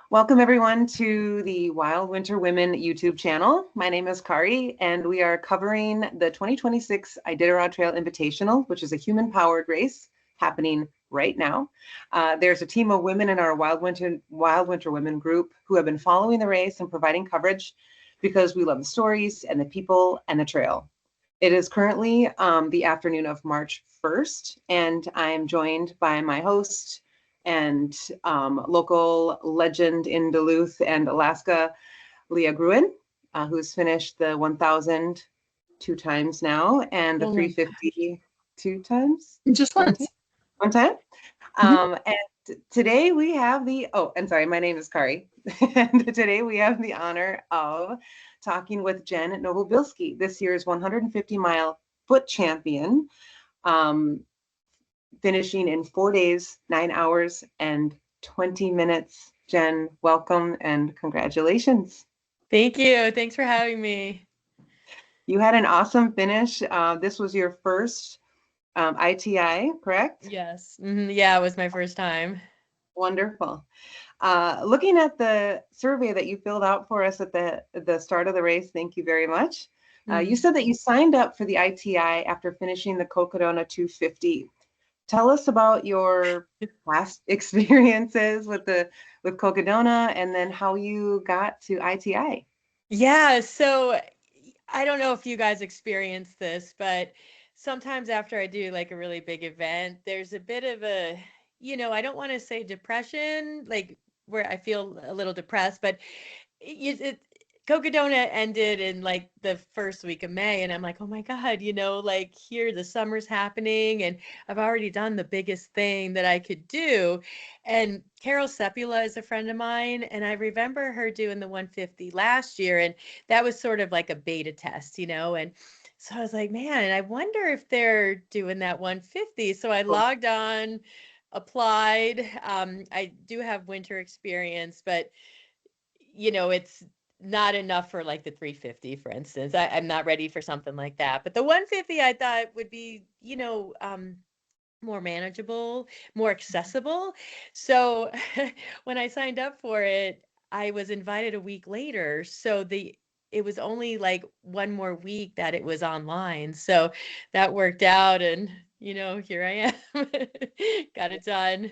Welcome everyone to the Wild Winter Women YouTube channel. My name is Kari and we are covering the 2026 Iditarod Trail Invitational, which is a human-powered race happening right now. There's a team of women in our Wild Winter Women group who have been following the race and providing coverage because we love the stories and the people and the trail. It is currently the afternoon of March 1st, and I am joined by my host and local legend in Duluth and Alaska, Leah Gruhn, who's finished the 1,000 two times now and the 350 two times. Just once. One time. And today we have my name is Kari. And today we have the honor of talking with Jen Novobilski, this year's 150-mile foot champion, finishing in 4 days, 9 hours, and 20 minutes. Jen, welcome and congratulations. Thank you. Thanks for having me. You had an awesome finish. This was your first ITI, correct? Yes. Yeah, it was my first time. Wonderful. Looking at the survey that you filled out for us at the start of the race, thank you very much. You said that you signed up for the ITI after finishing the Cocodona 250. Tell us about your past experiences with Cocodona and then how you got to ITI. Yeah, so I don't know if you guys experience this, but sometimes after I do like a really big event, there's a bit of a, I don't want to say depression, like where I feel a little depressed, but Cocodona ended in like the first week of May, and I'm like, oh my God, like here the summer's happening, and I've already done the biggest thing that I could do. And Carol Sepula is a friend of mine, and I remember her doing the 150 last year, and that was sort of like a beta test, and so I was like, man, I wonder if they're doing that 150. So I logged on, applied. I do have winter experience, but it's not enough for like the 350, for instance. I'm not ready for something like that. But the 150 I thought would be, more manageable, more accessible. So when I signed up for it, I was invited a week later. So it was only like one more week that it was online. So that worked out, and here I am. Got it done.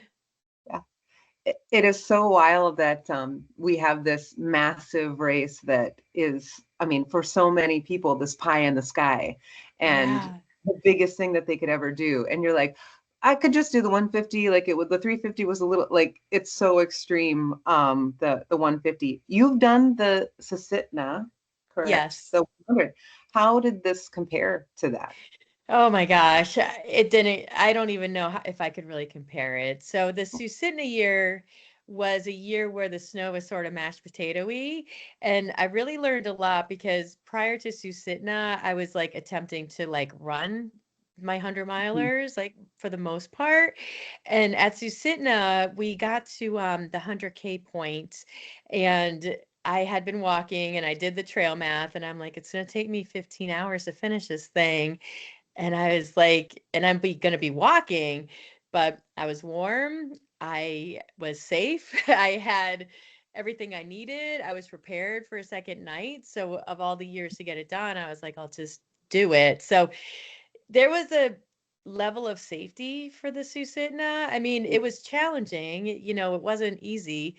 It is so wild that we have this massive race that is, I mean, for so many people, this pie in the sky and the biggest thing that they could ever do. And you're like, I could just do the 150. Like the 350 was a little, like, it's so extreme. The 150. You've done the Susitna, correct? Yes. The 100. How did this compare to that? Oh my gosh, it didn't. I don't even know if I could really compare it. So the Susitna year was a year where the snow was sort of mashed potato-y, and I really learned a lot because prior to Susitna, I was like attempting to like run my 100-milers, like for the most part. And at Susitna, we got to the 100K point, and I had been walking and I did the trail math, and I'm like, it's going to take me 15 hours to finish this thing. And I was like, and I'm going to be walking, but I was warm. I was safe. I had everything I needed. I was prepared for a second night. So of all the years to get it done, I was like, I'll just do it. So there was a level of safety for the Susitna. I mean, it was challenging, it wasn't easy,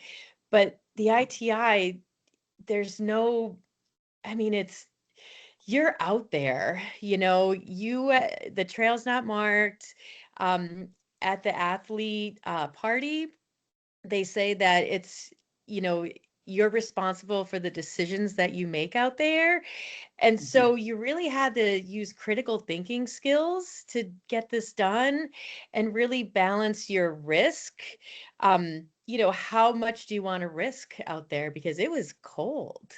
but the ITI, there's no, I mean, you're out there, the trail's not marked. At the athlete party, they say that it's, you're responsible for the decisions that you make out there. And so you really had to use critical thinking skills to get this done and really balance your risk. How much do you want to risk out there? Because it was cold.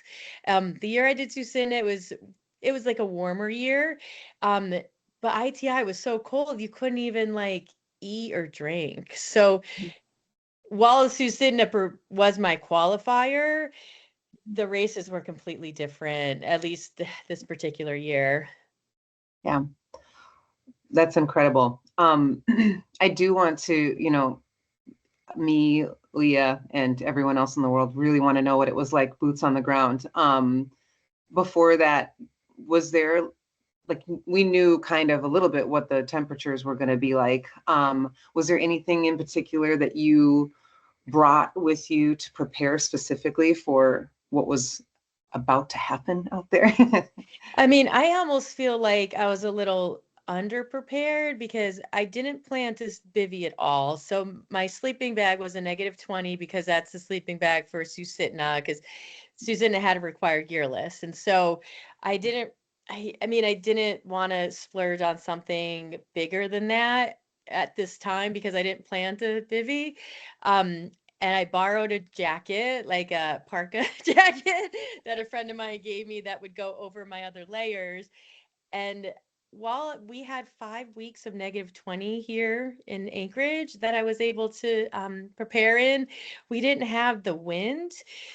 The year I did Tucson, it was like a warmer year. But ITI was so cold, you couldn't even like eat or drink. So while Susitna was my qualifier, the races were completely different, at least this particular year. Yeah, that's incredible. I do want to, me, Leah, and everyone else in the world really want to know what it was like boots on the ground. Before that, was there, like, we knew kind of a little bit what the temperatures were going to be like. Was there anything in particular that you brought with you to prepare specifically for what was about to happen out there? I mean, I almost feel like I was a little underprepared because I didn't plan to bivvy at all. So my sleeping bag was a -20 because that's the sleeping bag for Susitna because Susitna had a required gear list. And so I didn't, I mean, I didn't want to splurge on something bigger than that at this time because I didn't plan to bivvy. Um, and I borrowed a jacket, like a parka jacket that a friend of mine gave me that would go over my other layers. And while we had 5 weeks of -20 here in Anchorage that I was able to prepare in, we didn't have the wind.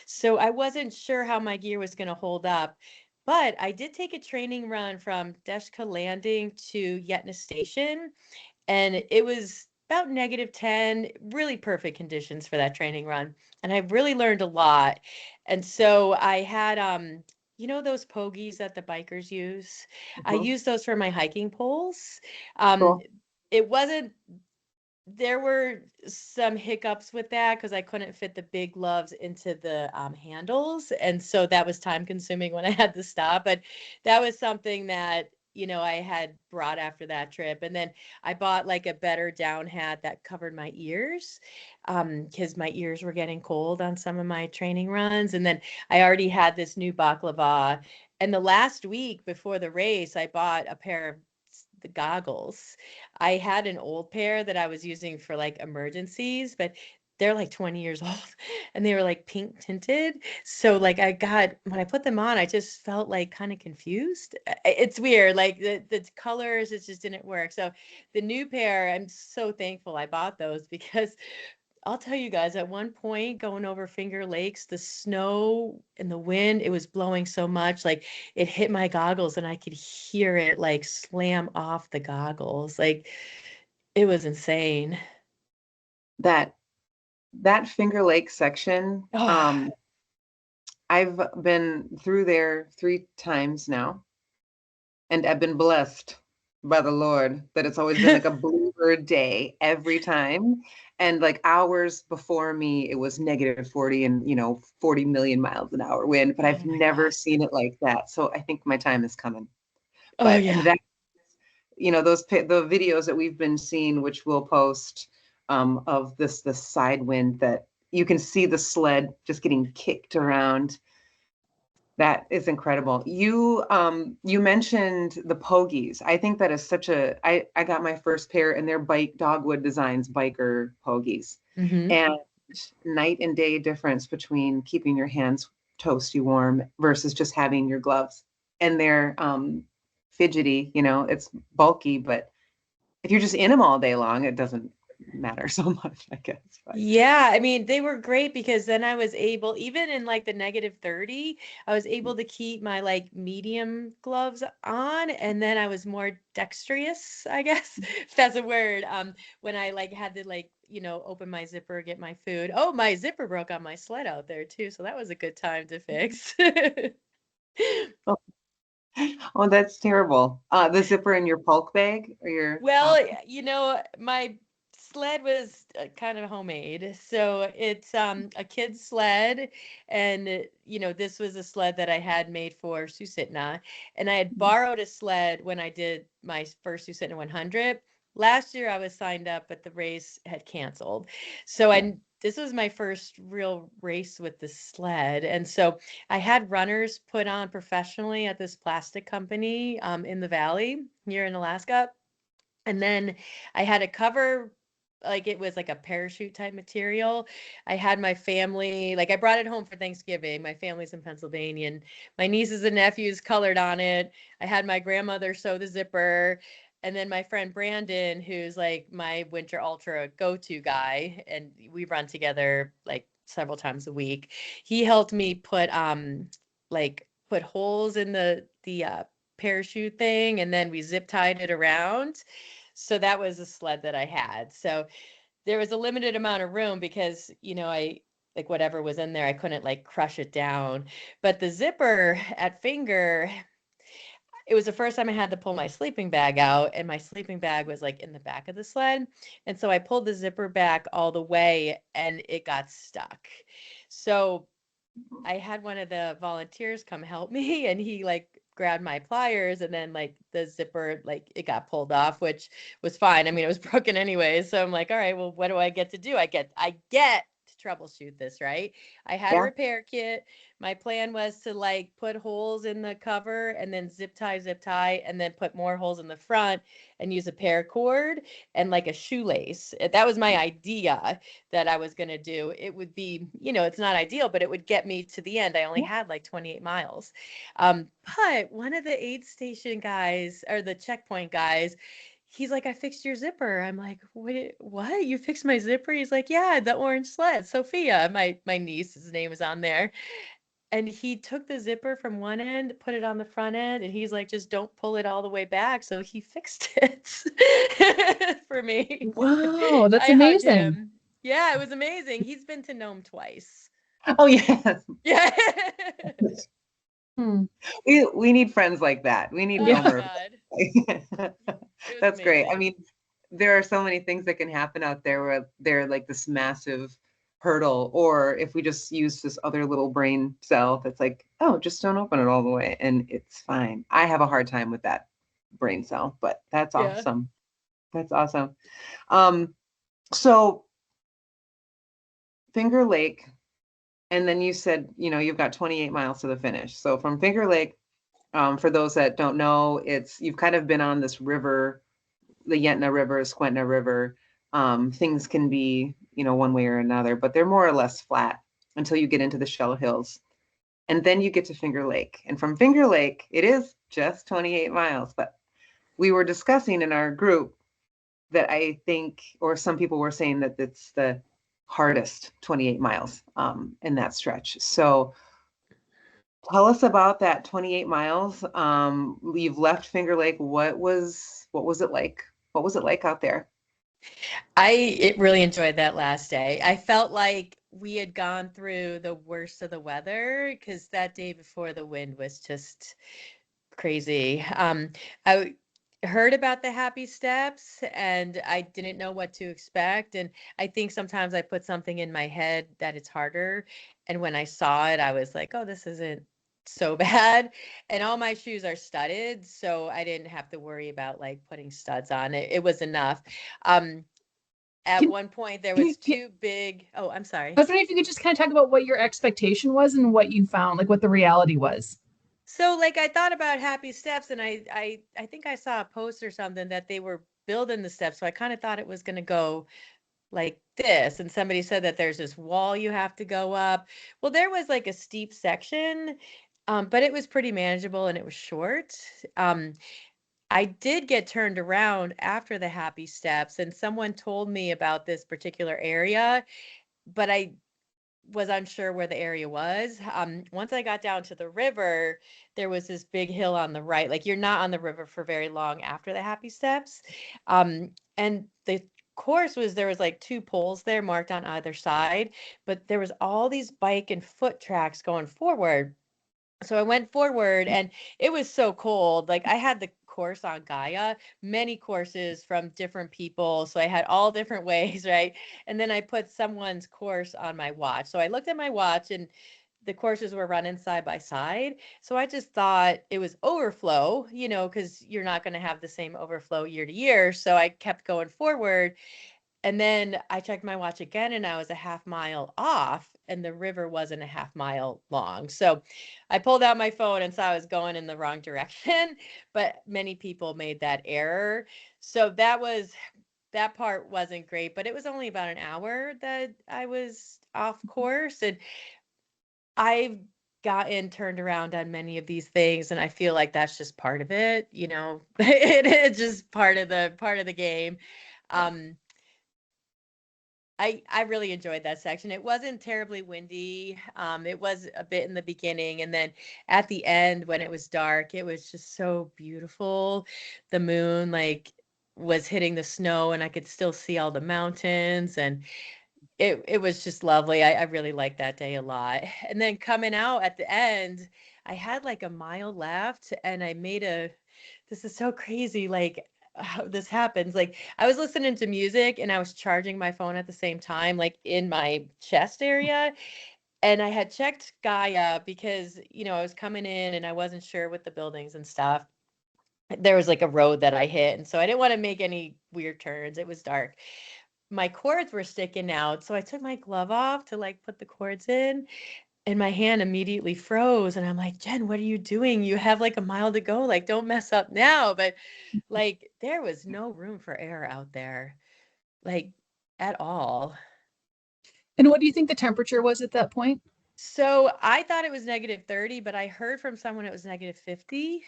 So I wasn't sure how my gear was going to hold up. But I did take a training run from Deshka Landing to Yetna Station, and it was about -10, really perfect conditions for that training run. And I really learned a lot. And so I had you know those pogies that the bikers use? I Mhm. used those for my hiking poles. Um, Cool. it wasn't There were some hiccups with that because I couldn't fit the big gloves into the handles. And so that was time consuming when I had to stop. But that was something that, I had brought after that trip. And then I bought like a better down hat that covered my ears because my ears were getting cold on some of my training runs. And then I already had this new baklava. And the last week before the race, I bought a pair of the goggles. I had an old pair that I was using for like emergencies, but they're like 20 years old and they were like pink tinted. So like when I put them on, I just felt like kind of confused. It's weird. Like the colors, it just didn't work. So the new pair, I'm so thankful I bought those because I'll tell you guys, at one point going over Finger Lakes, the snow and the wind, it was blowing so much, like it hit my goggles and I could hear it like slam off the goggles. Like it was insane. That that Finger Lake section, Oh, I've been through there 3 times now, and I've been blessed by the Lord that it's always been like a bluebird day every time. And like hours before me, it was -40 and 40 million miles an hour wind, but I've oh my never gosh. seen it like that. So I think my time is coming. Oh But yeah. that, the videos that we've been seeing, which we'll post, of this side wind that you can see the sled just getting kicked around. That is incredible. You mentioned the pogies. I think that is such a I got my first pair and they're bike Dogwood Designs biker pogies. Hmm. And night and day difference between keeping your hands toasty warm versus just having your gloves. And they're fidgety, it's bulky, but if you're just in them all day long, it doesn't matter so much, I guess. But Yeah, I mean, they were great because then I was able, even in like the -30, I was able to keep my like medium gloves on, and then I was more dexterous, I guess, if that's a word. When I like had to like, open my zipper, get my food. Oh, my zipper broke on my sled out there too, so that was a good time to fix. oh, oh, that's terrible. The zipper in your bulk bag or your Well, top? my sled was kind of homemade. So it's a kid's sled. And, this was a sled that I had made for Susitna. And I had borrowed a sled when I did my first Susitna 100. Last year I was signed up, but the race had canceled. So Yeah. this was my first real race with the sled. And so I had runners put on professionally at this plastic company in the valley here in Alaska. And then I had a cover, like it was like a parachute type material. I had my family, like I brought it home for Thanksgiving. My family's in Pennsylvania, and my nieces and nephews colored on it. I had my grandmother sew the zipper. And then my friend Brandon, who's like my winter ultra go-to guy, and we run together like several times a week. He helped me put holes in the parachute thing, and then we zip tied it around. So that was a sled that I had. So there was a limited amount of room because, I like whatever was in there, I couldn't like crush it down. But the zipper at Finger, it was the first time I had to pull my sleeping bag out, and my sleeping bag was like in the back of the sled. And so I pulled the zipper back all the way and it got stuck. So I had one of the volunteers come help me, and he like grabbed my pliers, and then like the zipper, like it got pulled off, which was fine. I mean, it was broken anyway. So I'm like, all right, well, what do I get to do? I get to troubleshoot this, right? I had a Yeah. repair kit. My plan was to like put holes in the cover and then zip tie, and then put more holes in the front and use a paracord and like a shoelace. That was my idea that I was going to do. It would be, it's not ideal, but it would get me to the end. I only had like 28 miles. But one of the aid station guys, or the checkpoint guys, he's like, I fixed your zipper. I'm like, wait, what? You fixed my zipper? He's like, yeah, the orange sled. Sophia, my niece's name is on there. And he took the zipper from one end, put it on the front end, and he's like, just don't pull it all the way back. So he fixed it for me. Wow, that's I hugged amazing. him. Yeah, it was amazing. He's been to Nome twice. Oh, yes. Yeah. Hmm. We need friends like that. We need Oh Yeah. my Nomer. God. It was That's great. I amazing. mean, there are so many things that can happen out there where they're like this massive hurdle, or if we just use this other little brain cell that's like, oh, just don't open it all the way and it's fine. I have a hard time with that brain cell, but that's Yeah. awesome. That's awesome. So Finger Lake, and then you said, you've got 28 miles to the finish. So from Finger Lake, for those that don't know, you've kind of been on this river, the Yentna River, Squentna River. Things can be, one way or another, but they're more or less flat until you get into the Shell Hills. And then you get to Finger Lake. And from Finger Lake, it is just 28 miles. But we were discussing in our group that I think, or some people were saying that it's the hardest 28 miles in that stretch. So tell us about that 28 miles. You've left Finger Lake. What was it like? What was it like out there? I really enjoyed that last day. I felt like we had gone through the worst of the weather because that day before, the wind was just crazy. I heard about the happy steps and I didn't know what to expect. And I think sometimes I put something in my head that it's harder. And when I saw it, I was like, oh, this isn't so bad. And all my shoes are studded, so I didn't have to worry about like putting studs on it. It was enough. At Can, one point there can was you, can, two big, oh, I'm I sorry. was wondering if you could just kind of talk about what your expectation was and what you found, like what the reality was. So like I thought about happy steps, and I think I saw a post or something that they were building the steps. So I kind of thought it was going to go like this. And somebody said that there's this wall you have to go up. Well, there was like a steep section, but it was pretty manageable and it was short. Um, I did get turned around after the happy steps, and someone told me about this particular area, but I was unsure where the area was. Once I got down to the river, there was this big hill on the right. Like you're not on the river for very long after the happy steps. And the course was, there was like two poles there marked on either side, but there was all these bike and foot tracks going forward. So I went forward and it was so cold. Like I had the course on Gaia, many courses from different people. So I had all different ways, right? And then I put someone's course on my watch. So I looked at my watch and the courses were running side by side. So I just thought it was overflow, because you're not going to have the same overflow year to year. So I kept going forward. And then I checked my watch again and I was a half mile off and the river wasn't a half mile long. So I pulled out my phone and saw I was going in the wrong direction, but many people made that error. So that part wasn't great, but it was only about an hour that I was off course. And I've gotten turned around on many of these things and I feel like that's just part of it, it is just part of the game. Um, I really enjoyed that section. It wasn't terribly windy. It was a bit in the beginning, and then at the end when it was dark, it was just so beautiful. The moon, like was hitting the snow and I could still see all the mountains, and it was just lovely. I really liked that day a lot. And then coming out at the end, I had like a mile left and I made this is so crazy, like how this happens. Like I was listening to music and I was charging my phone at the same time, like in my chest area. And I had checked Gaia because, I was coming in and I wasn't sure with the buildings and stuff. There was like a road that I hit. And so I didn't want to make any weird turns. It was dark. My cords were sticking out. So I took my glove off to like put the cords in, and my hand immediately froze. And I'm like, Jen, what are you doing? You have like a mile to go. Like, don't mess up now. But like, there was no room for error out there, like at all. And what do you think the temperature was at that point? So I thought it was -30, but I heard from someone it was -50.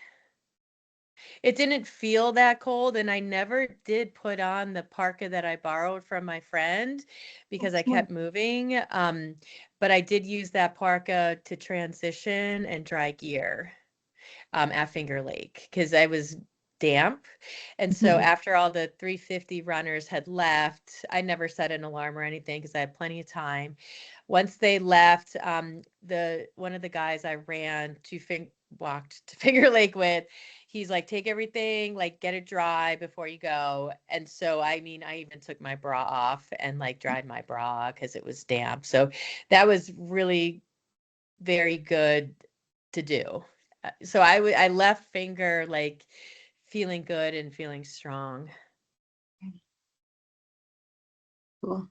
It didn't feel that cold, and I never did put on the parka that I borrowed from my friend because I kept moving. But I did use that parka to transition and dry gear at Finger Lake because I was damp. And so after all the 350 runners had left, I never set an alarm or anything because I had plenty of time. Once they left, one of the guys I walked to Finger Lake with, he's like, take everything, like get it dry before you go. And so, I mean, I even took my bra off and like dried my bra because it was damp. So that was really very good to do. So I left Finger like feeling good and feeling strong. Cool.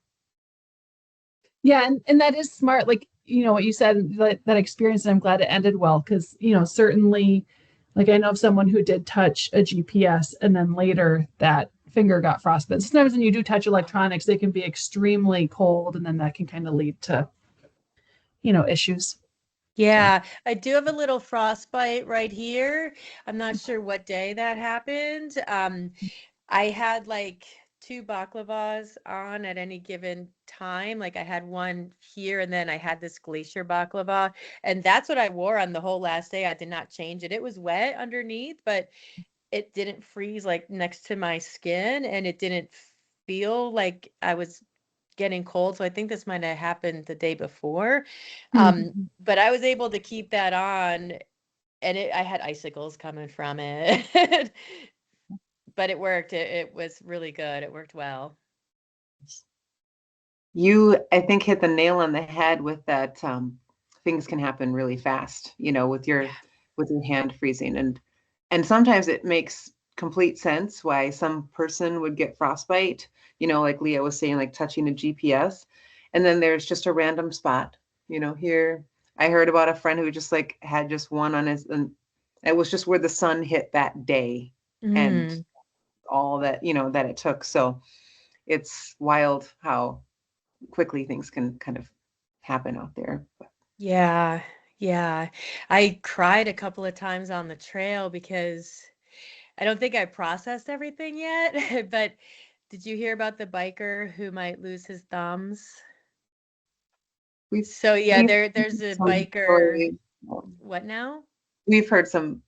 Yeah, and that is smart. Like, what you said, that experience, and I'm glad it ended well, because, certainly, like I know of someone who did touch a GPS and then later that finger got frostbitten. Sometimes when you do touch electronics, they can be extremely cold, and then that can kind of lead to, issues. Yeah, I do have a little frostbite right here. I'm not sure what day that happened. I had like two baklavas on at any given time. Like I had one here and then I had this glacier baklava. And that's what I wore on the whole last day. I did not change it. It was wet underneath, but it didn't freeze like next to my skin, and it didn't feel like I was getting cold. So I think this might have happened the day before. But I was able to keep that on, and I had icicles coming from it. But it worked. It was really good. It worked well. You, I think, hit the nail on the head with that. Things can happen really fast, with your hand freezing, and sometimes it makes complete sense why some person would get frostbite, like Leah was saying, like touching a GPS. And then there's just a random spot, here. I heard about a friend who just like had just one on his, and it was just where the sun hit that day and all that, that it took. So it's wild how quickly things can kind of happen out there. Yeah. Yeah. I cried a couple of times on the trail because I don't think I processed everything yet. But did you hear about the biker who might lose his thumbs? We've So yeah, we've there's heard a some biker. stories. What now? We've heard some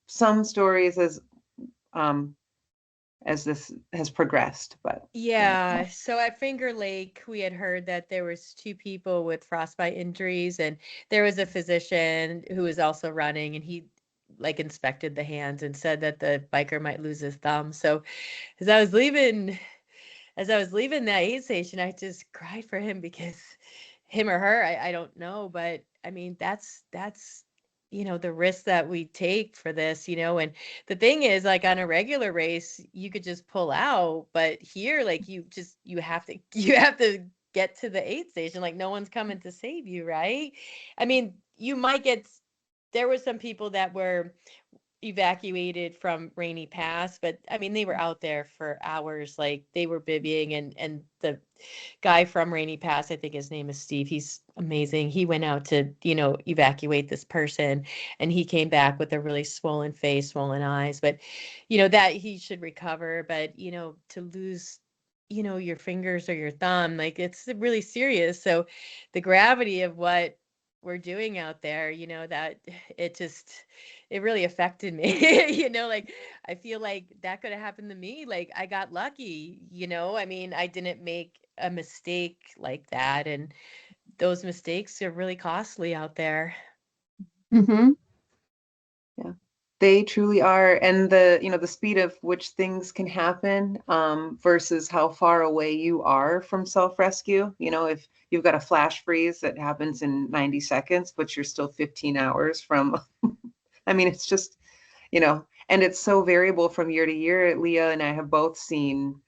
stories as this has progressed, but Yeah, so at Finger Lake, we had heard that there was two people with frostbite injuries, and there was a physician who was also running, and he like inspected the hands and said that the biker might lose his thumb. So as I was leaving, that aid station, I just cried for him because him or her, I don't know, but I mean that's the risk that we take for this, and the thing is, like on a regular race, you could just pull out, but here, like you have to you have to get to the aid station, like no one's coming to save you, right? I mean, there were some people that were evacuated from Rainy Pass, but I mean they were out there for hours, like they were bivvying, and the guy from Rainy Pass, I think his name is Steve, he's amazing. He went out to, evacuate this person, and he came back with a really swollen face, swollen eyes, but that he should recover, but to lose your fingers or your thumb, like it's really serious. So the gravity of what were doing out there, that it really affected me. Like I feel like that could have happened to me. Like I got lucky, I mean, I didn't make a mistake like that. And those mistakes are really costly out there. Mm-hmm. Yeah, they truly are. And the speed of which things can happen, versus how far away you are from self-rescue. If you've got a flash freeze that happens in 90 seconds, but you're still 15 hours from, I mean, it's just, and it's so variable from year to year. Leah and I have both seen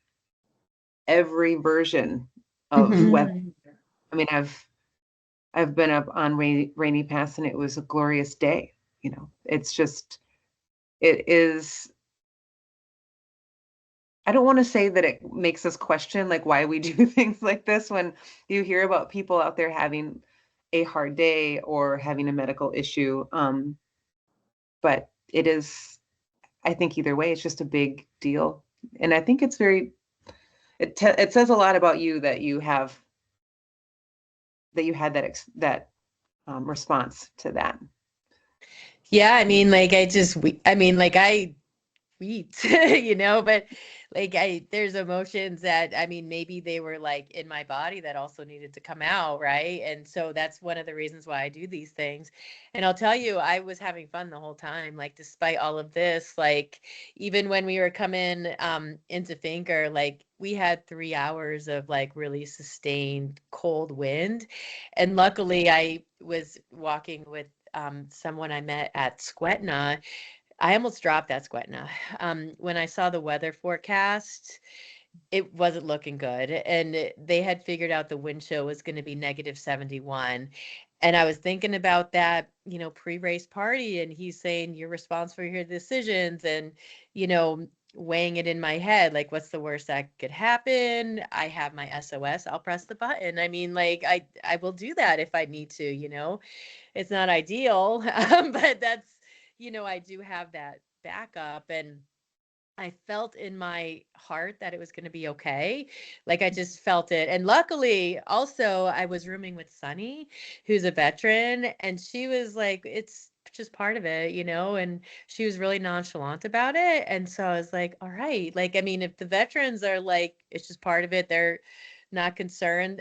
every version of Mm-hmm. weather. I mean, I've been up on rainy pass and it was a glorious day. It's just, it is, I don't want to say that it makes us question like why we do things like this when you hear about people out there having a hard day or having a medical issue. But it is, I think either way, it's just a big deal. And I think it's very, it says a lot about you that you had that response to that. Yeah, I mean, like I weeds, but like there's emotions that, I mean, maybe they were like in my body that also needed to come out, right? And so that's one of the reasons why I do these things. And I'll tell you, I was having fun the whole time, like despite all of this, like even when we were coming into Finker, like we had 3 hours of like really sustained cold wind. And luckily I was walking with someone I met at Squetna. I almost dropped that Squetna. When I saw the weather forecast, it wasn't looking good. And they had figured out the wind chill was going to be -71. And I was thinking about that, pre-race party. And he's saying, you're responsible for your decisions. And, weighing it in my head, like, what's the worst that could happen? I have my SOS. I'll press the button. I mean, like, I will do that if I need to. It's not ideal, but that's, I do have that backup. And I felt in my heart that it was going to be okay. Like I just felt it. And luckily, also, I was rooming with Sunny, who's a veteran, and she was like, it's just part of it. And she was really nonchalant about it. And so I was like, all right. Like, I mean, if the veterans are like, it's just part of it, they're not concerned.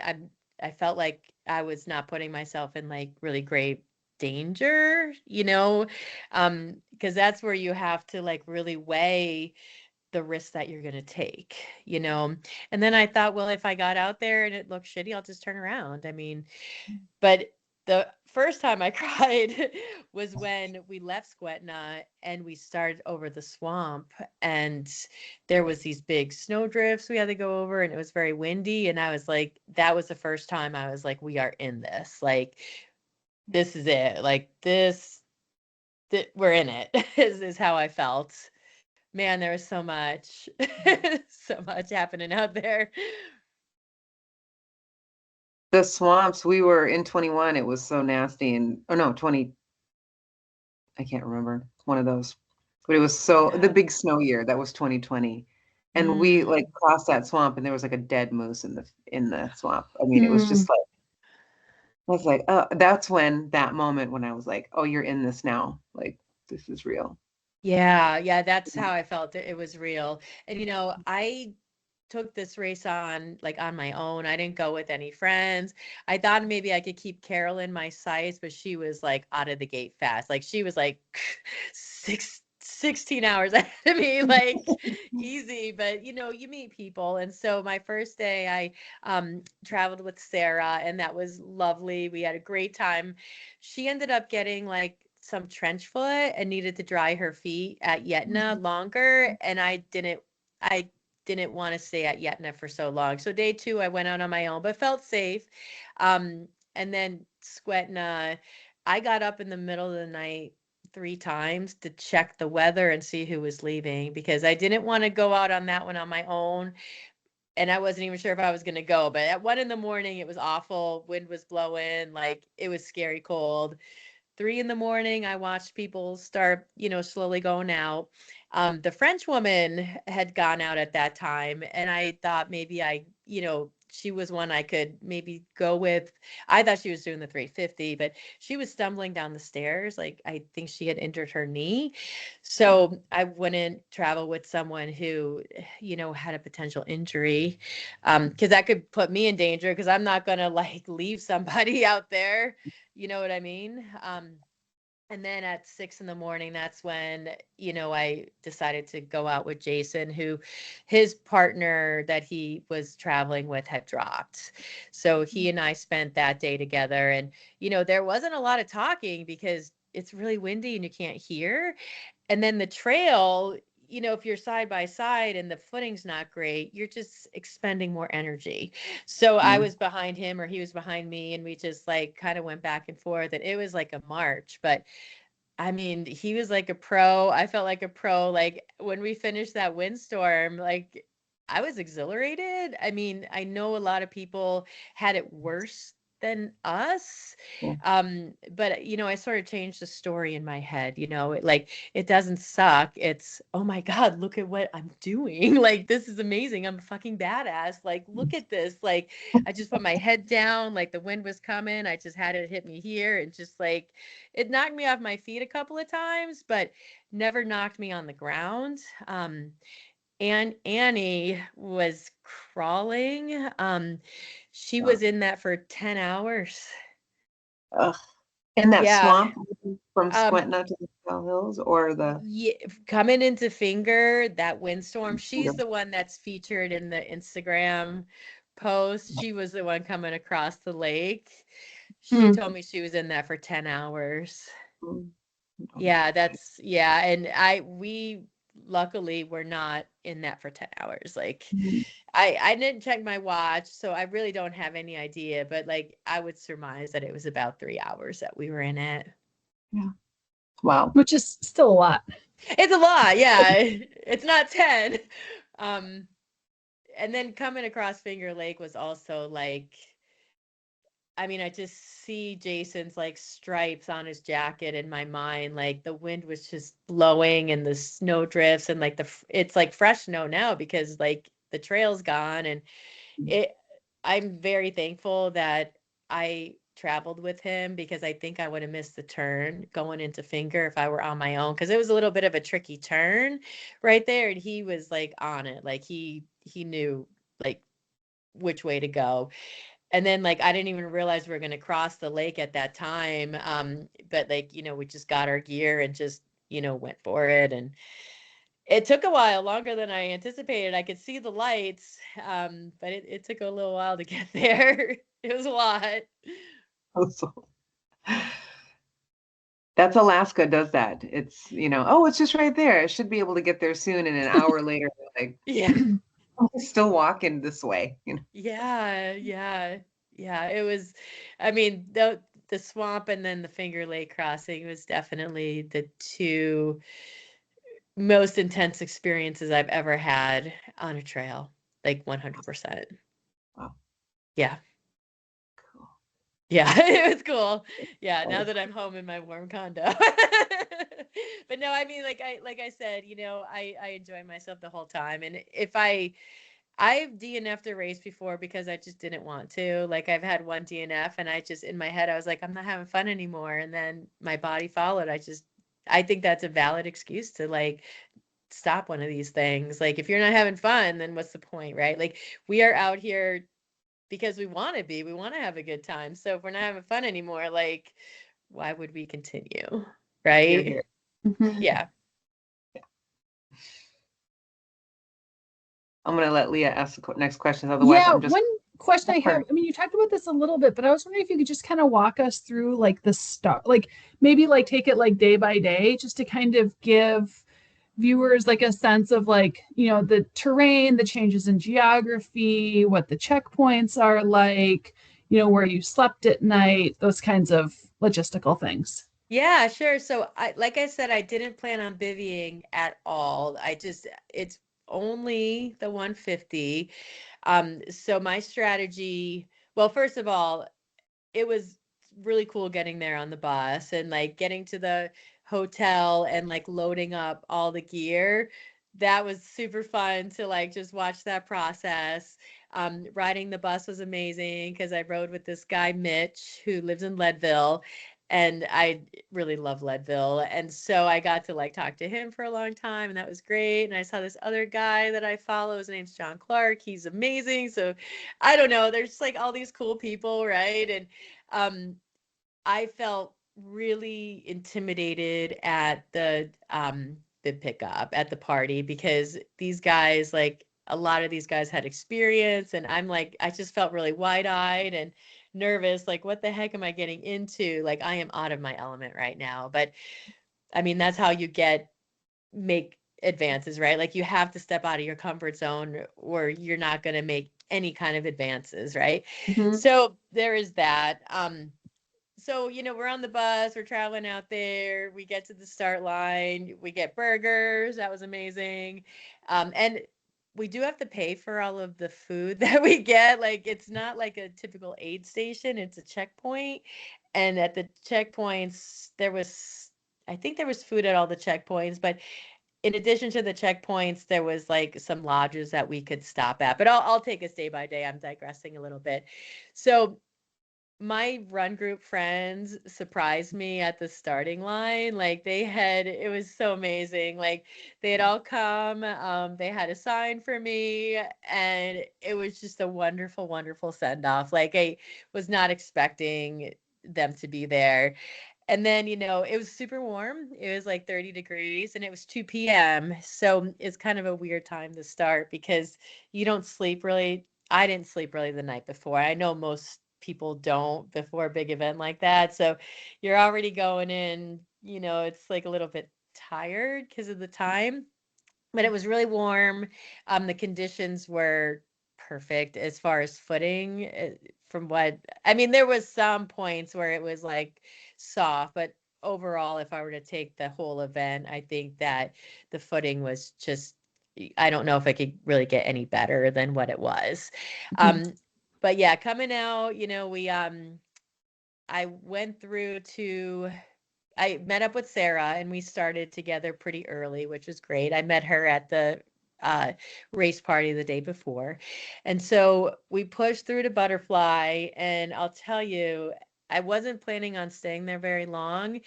I felt like I was not putting myself in like really grave danger, because that's where you have to like really weigh the risk that you're going to take. And then I thought, well, if I got out there and it looked shitty, I'll just turn around. I mean, but the first time I cried was when we left Squetna and we started over the swamp, and there was these big snow drifts we had to go over, and it was very windy. And I was like, that was the first time I was like, we are in this. Like, this is it. Like we're in it is how I felt. Man, there was so much, so much happening out there. The swamps, we were in 21, it was so nasty. And oh no, 20, I can't remember, one of those. But it was the Yeah. big snow year, that was 2020. And we like Mm. crossed that swamp and there was like a dead moose in the swamp. I mean, it was Mm. just like, I was like, oh, that's when that moment when I was like, oh, you're in this now. Like, this is real. Yeah, that's how I felt. It was real. And I took this race on like on my own. I didn't go with any friends. I thought maybe I could keep Carol in my sights, but she was like out of the gate fast. Like she was like 16 hours ahead of me, like easy. But you meet people. And so my first day I traveled with Sarah, and that was lovely. We had a great time. She ended up getting like some trench foot and needed to dry her feet at Yetna longer. And I didn't want to stay at Yetna for so long. So day 2, I went out on my own, but felt safe. And then Squetna, I got up in the middle of the night 3 times to check the weather and see who was leaving, because I didn't want to go out on that one on my own. And I wasn't even sure if I was going to go. But at 1 a.m, it was awful. Wind was blowing, like it was scary cold. 3 a.m, I watched people start, slowly going out. The French woman had gone out at that time, and I thought maybe she was one I could maybe go with. I thought she was doing the 350, but she was stumbling down the stairs. Like, I think she had injured her knee. So I wouldn't travel with someone who, had a potential injury, because that could put me in danger, because I'm not going to like leave somebody out there. You know what I mean? And then at 6 a.m, that's when, I decided to go out with Jason, who his partner that he was traveling with had dropped. So he and I spent that day together. And, there wasn't a lot of talking because it's really windy and you can't hear. And then the trail, if you're side by side and the footing's not great, you're just expending more energy. So I was behind him or he was behind me, and we just like kind of went back and forth, and it was like a march. But I mean, he was like a pro. I felt like a pro. Like when we finished that windstorm, like I was exhilarated. I mean, I know a lot of people had it worse than us. Yeah. But I sort of changed the story in my head, like it doesn't suck. It's, oh my God, look at what I'm doing. Like, this is amazing. I'm a fucking badass. Like, look at this. Like, I just put my head down, like the wind was coming. I just had it hit me here, and just like, it knocked me off my feet a couple of times, but never knocked me on the ground. And Annie was crawling. She was in that for 10 hours. Ugh. In that Yeah. swamp from Squintina to the Fell Hills, or the coming into Finger, that windstorm. She's the one that's featured in the Instagram post. She was the one coming across the lake. She told me she was in that for 10 hours. Yeah, and we luckily were not in that for 10 hours. Like, I didn't check my watch, so I really don't have any idea, but like I would surmise that it was about 3 hours that we were in it. Yeah. Wow. Which is still a lot. It's a lot, yeah. It's not 10. And then coming across Finger Lake was also like, I mean, I just see Jason's like stripes on his jacket in my mind. Like the wind was just blowing and the snow drifts, and like it's like fresh snow now because like the trail's gone. And I'm very thankful that I traveled with him, because I think I would have missed the turn going into Finger if I were on my own, because it was a little bit of a tricky turn right there. And he was like on it. Like he knew like which way to go. And then like I didn't even realize we were going to cross the lake at that time. But like, we just got our gear and just, went for it. And it took a while, longer than I anticipated. I could see the lights, but it took a little while to get there. It was a lot. That's Alaska does that. It's, it's just right there. I should be able to get there soon. And an hour later, like, yeah, I'm still walking this way. Yeah. It was, I mean, the swamp and then the Finger Lake crossing was definitely the two most intense experiences I've ever had on a trail, like 100%. Wow. Yeah. Cool. Yeah, it was cool. Yeah, now that I'm home in my warm condo. But no, I mean, like I said, I enjoy myself the whole time. And if I've DNF'd a race before because I just didn't want to. Like I've had one DNF and I just, in my head, I was like, I'm not having fun anymore. And then my body followed. I think that's a valid excuse to like stop one of these things. Like if you're not having fun, then what's the point, right? Like we are out here because we want to have a good time. So if we're not having fun anymore, like why would we continue? Right? Yeah. I'm going to let Leah ask the next question. Otherwise, yeah, I'm just... one question I have, I mean, you talked about this a little bit, but I was wondering if you could just kind of walk us through like the stuff, like maybe like take it like day by day, just to kind of give viewers like a sense of like, the terrain, the changes in geography, what the checkpoints are like, where you slept at night, those kinds of logistical things. Yeah, sure. So like I said, I didn't plan on bivvying at all. It's only the 150. So my strategy, well, first of all, it was really cool getting there on the bus and like getting to the hotel and like loading up all the gear. That was super fun to like just watch that process. Riding the bus was amazing because I rode with this guy, Mitch, who lives in Leadville. And I really love Leadville. And so I got to like talk to him for a long time, and that was great. And I saw this other guy that I follow. His name's John Clark. He's amazing. So I don't know. There's like all these cool people, right? And I felt really intimidated at the pickup at the party because these guys, like a lot of these guys had experience, and I'm like, I just felt really wide-eyed and nervous, like what the heck am I getting into? Like I am out of my element right now. But I mean, that's how you make advances, right? Like you have to step out of your comfort zone or you're not going to make any kind of advances, right? Mhm. So there is that. So, we're on the bus, we're traveling out there, we get to the start line, we get burgers. That was amazing. And we do have to pay for all of the food that we get. Like, it's not like a typical aid station, it's a checkpoint. And at the checkpoints, I think there was food at all the checkpoints, but in addition to the checkpoints, there was like some lodges that we could stop at. But I'll take us day by day. I'm digressing a little bit. So, my run group friends surprised me at the starting line. Like it was so amazing. Like they had all come, they had a sign for me, and it was just a wonderful, wonderful send off. Like I was not expecting them to be there. And then, it was super warm. It was like 30 degrees and it was 2 p.m. So it's kind of a weird time to start because you don't sleep really. I didn't sleep really the night before. I know most people don't before a big event like that. So you're already going in, it's like a little bit tired because of the time, but it was really warm. The conditions were perfect as far as footing. From what I mean, there was some points where it was like soft, but overall, if I were to take the whole event, I think that the footing was just. I don't know if I could really get any better than what it was. Mhm. But yeah, coming out, I went through to I met up with Sarah and we started together pretty early, which was great. I met her at the uh, race party the day before. And so we pushed through to Butterfly. And I'll tell you, I wasn't planning on staying there very long.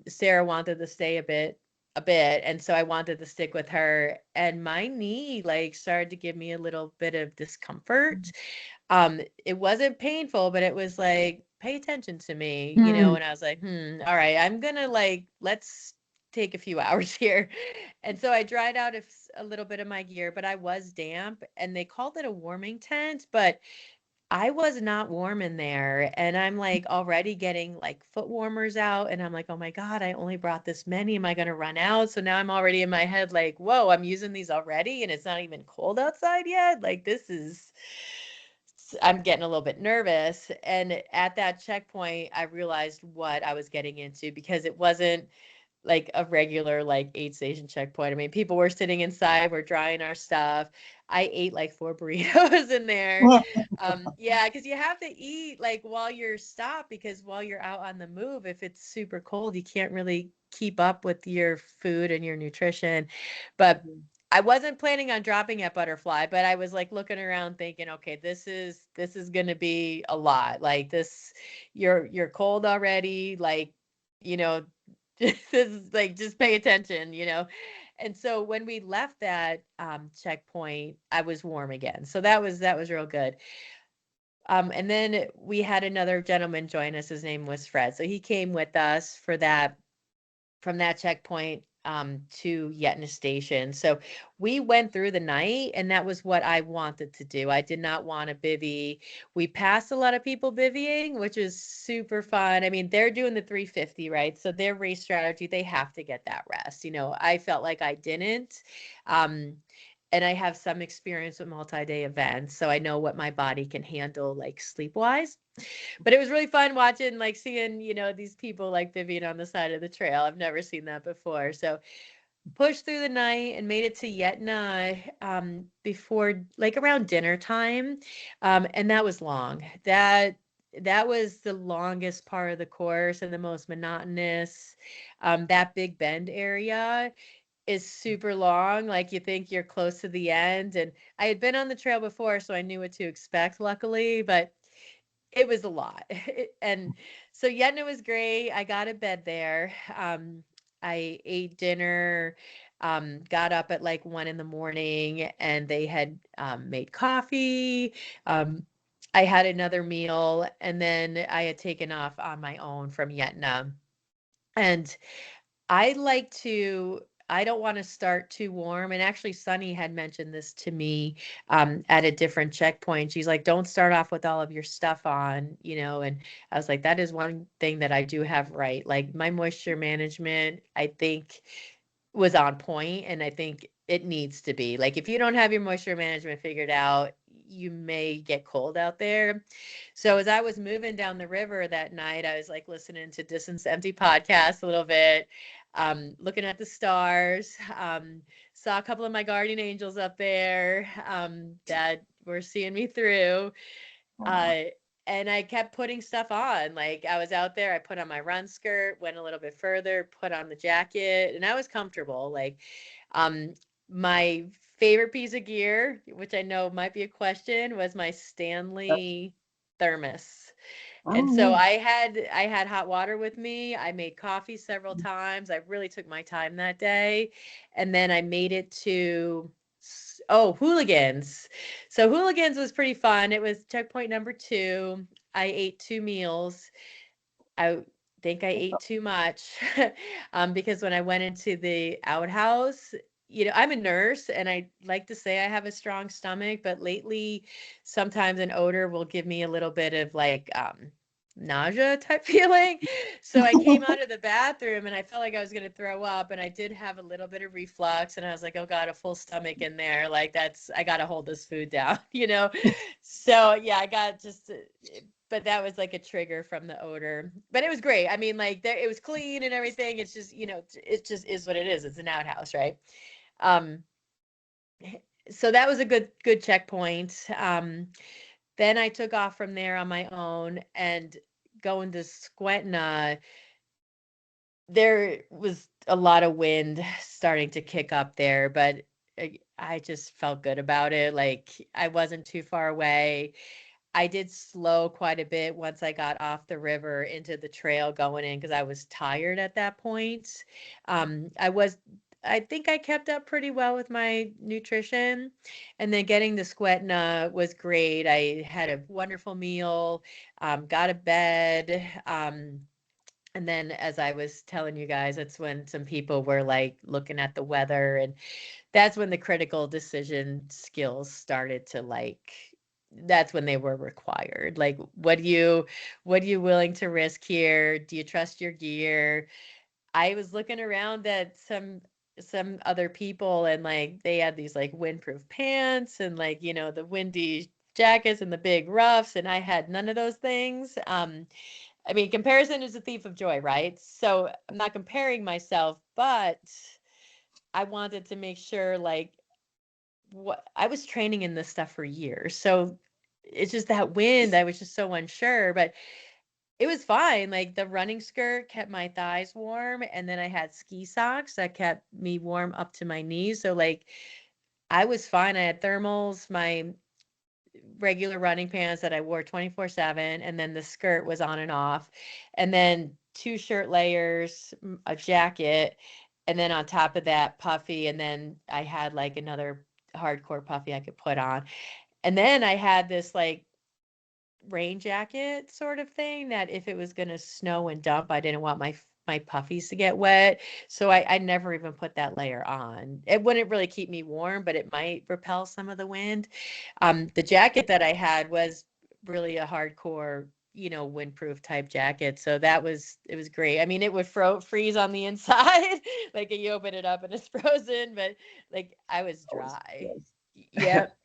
Sarah wanted to stay a bit. And so I wanted to stick with her. And my knee like started to give me a little bit of discomfort. It wasn't painful, but it was like, pay attention to me, Mm. and I was like, all right, I'm gonna like, let's take a few hours here. And so I dried out a little bit of my gear, but I was damp and they called it a warming tent, but I was not warm in there. And I'm like already getting like foot warmers out. And I'm like, oh my God, I only brought this many. Am I going to run out? So now I'm already in my head like, whoa, I'm using these already and it's not even cold outside yet. Like I'm getting a little bit nervous. And at that checkpoint, I realized what I was getting into because it wasn't like a regular like aid station checkpoint. I mean, people were sitting inside, we're drying our stuff. I ate like 4 burritos in there. Yeah, because you have to eat like while you're stopped because while you're out on the move, if it's super cold, you can't really keep up with your food and your nutrition. But I wasn't planning on dropping at Butterfly, but I was like looking around thinking, okay, this is going to be a lot. Like this, you're cold already. Like, you know, this is like just pay attention. And so when we left that checkpoint, I was warm again. So that was real good. And then we had another gentleman join us. His name was Fred. So he came with us for that from that checkpoint to Yetna Station. So we went through the night, and that was what I wanted to do. I did not want to bivvy. We passed a lot of people bivvying, which is super fun. I mean, they're doing the 350, right? So their race strategy, they have to get that rest. I felt like I didn't. Um, and I have some experience with multi-day events, so I know what my body can handle, like sleep-wise. But it was really fun watching, like seeing, these people like Vivian on the side of the trail. I've never seen that before. So pushed through the night and made it to Yetna before like around dinner time. And that was long. That was the longest part of the course and the most monotonous. That Big Bend area is super long. Like you think you're close to the end. And I had been on the trail before, so I knew what to expect, luckily, but it was a lot. And so Yetna was great. I got a bed there. I ate dinner, got up at like 1 in the morning, and they had made coffee. I had another meal, and then I had taken off on my own from Yetna. And I like to, I don't want to start too warm. And actually, Sunny had mentioned this to me at a different checkpoint. She's like, don't start off with all of your stuff on, and I was like, that is one thing that I do have right. Like my moisture management, I think was on point, and I think it needs to be. Like if you don't have your moisture management figured out, you may get cold out there. So as I was moving down the river that night, I was like listening to Distance Empty podcast a little bit, looking at the stars, saw a couple of my guardian angels up there that were seeing me through. Uh, and I kept putting stuff on. Like I was out there, I put on my run skirt, went a little bit further, put on the jacket, and I was comfortable. Like, my favorite piece of gear, which I know might be a question, was my Stanley thermos. And so I had hot water with me. I made coffee several times. I really took my time that day. And then I made it to Hooligans. So Hooligans was pretty fun. It was checkpoint number 2. I ate 2 meals. I think I ate too much because when I went into the outhouse, I'm a nurse and I like to say I have a strong stomach, but lately sometimes an odor will give me a little bit of like nausea type feeling. So I came out of the bathroom and I felt like I was going to throw up, and I did have a little bit of reflux, and I was like, oh God, a full stomach in there. Like I got to hold this food down, So yeah, I got just, but that was like a trigger from the odor, but it was great. I mean, like it was clean and everything. It's just, it just is what it is. It's an outhouse, right? Um, so that was a good checkpoint. Then I took off from there on my own and going to Squetna. There was a lot of wind starting to kick up there, but I just felt good about it. Like I wasn't too far away. I did slow quite a bit once I got off the river into the trail going in because I was tired at that point. I think I kept up pretty well with my nutrition. And then getting the Squetna was great. I had a wonderful meal, got a bed. And then as I was telling you guys, that's when some people were like looking at the weather, and that's when the critical decision skills started to that's when they were required. Like, what are you willing to risk here? Do you trust your gear? I was looking around at some other people, and like they had these like windproof pants and like, the windy jackets and the big ruffs, and I had none of those things. I mean, comparison is a thief of joy, right? So I'm not comparing myself, but I wanted to make sure like what I was training in this stuff for years. So it's just that wind, I was just so unsure, but it was fine. Like the running skirt kept my thighs warm, and then I had ski socks that kept me warm up to my knees. So like I was fine. I had thermals, my regular running pants that I wore 24/7, and then the skirt was on and off, and then 2 shirt layers, a jacket, and then on top of that puffy, and then I had like another hardcore puffy I could put on. And then I had this like rain jacket sort of thing that if it was going to snow and dump, I didn't want my puffies to get wet. So I never even put that layer on. It wouldn't really keep me warm, but it might repel some of the wind. The jacket that I had was really a hardcore, windproof type jacket. So it was great. I mean, it would freeze on the inside, like you open it up and it's frozen, but like I was dry. Yep.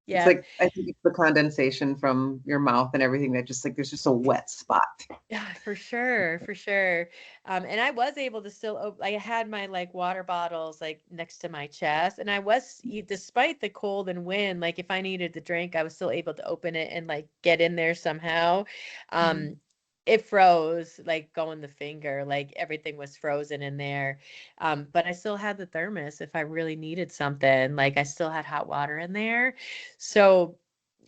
It's Yeah. like, I think it's the condensation from your mouth and everything that just like, there's just a wet spot. Yeah, for sure, for sure. And I was able to still, I had my like water bottles like next to my chest, and despite the cold and wind, like if I needed to drink, I was still able to open it and like get in there somehow. it froze, like going the finger, like everything was frozen in there. But I still had the thermos if I really needed something. Like I still had hot water in there. So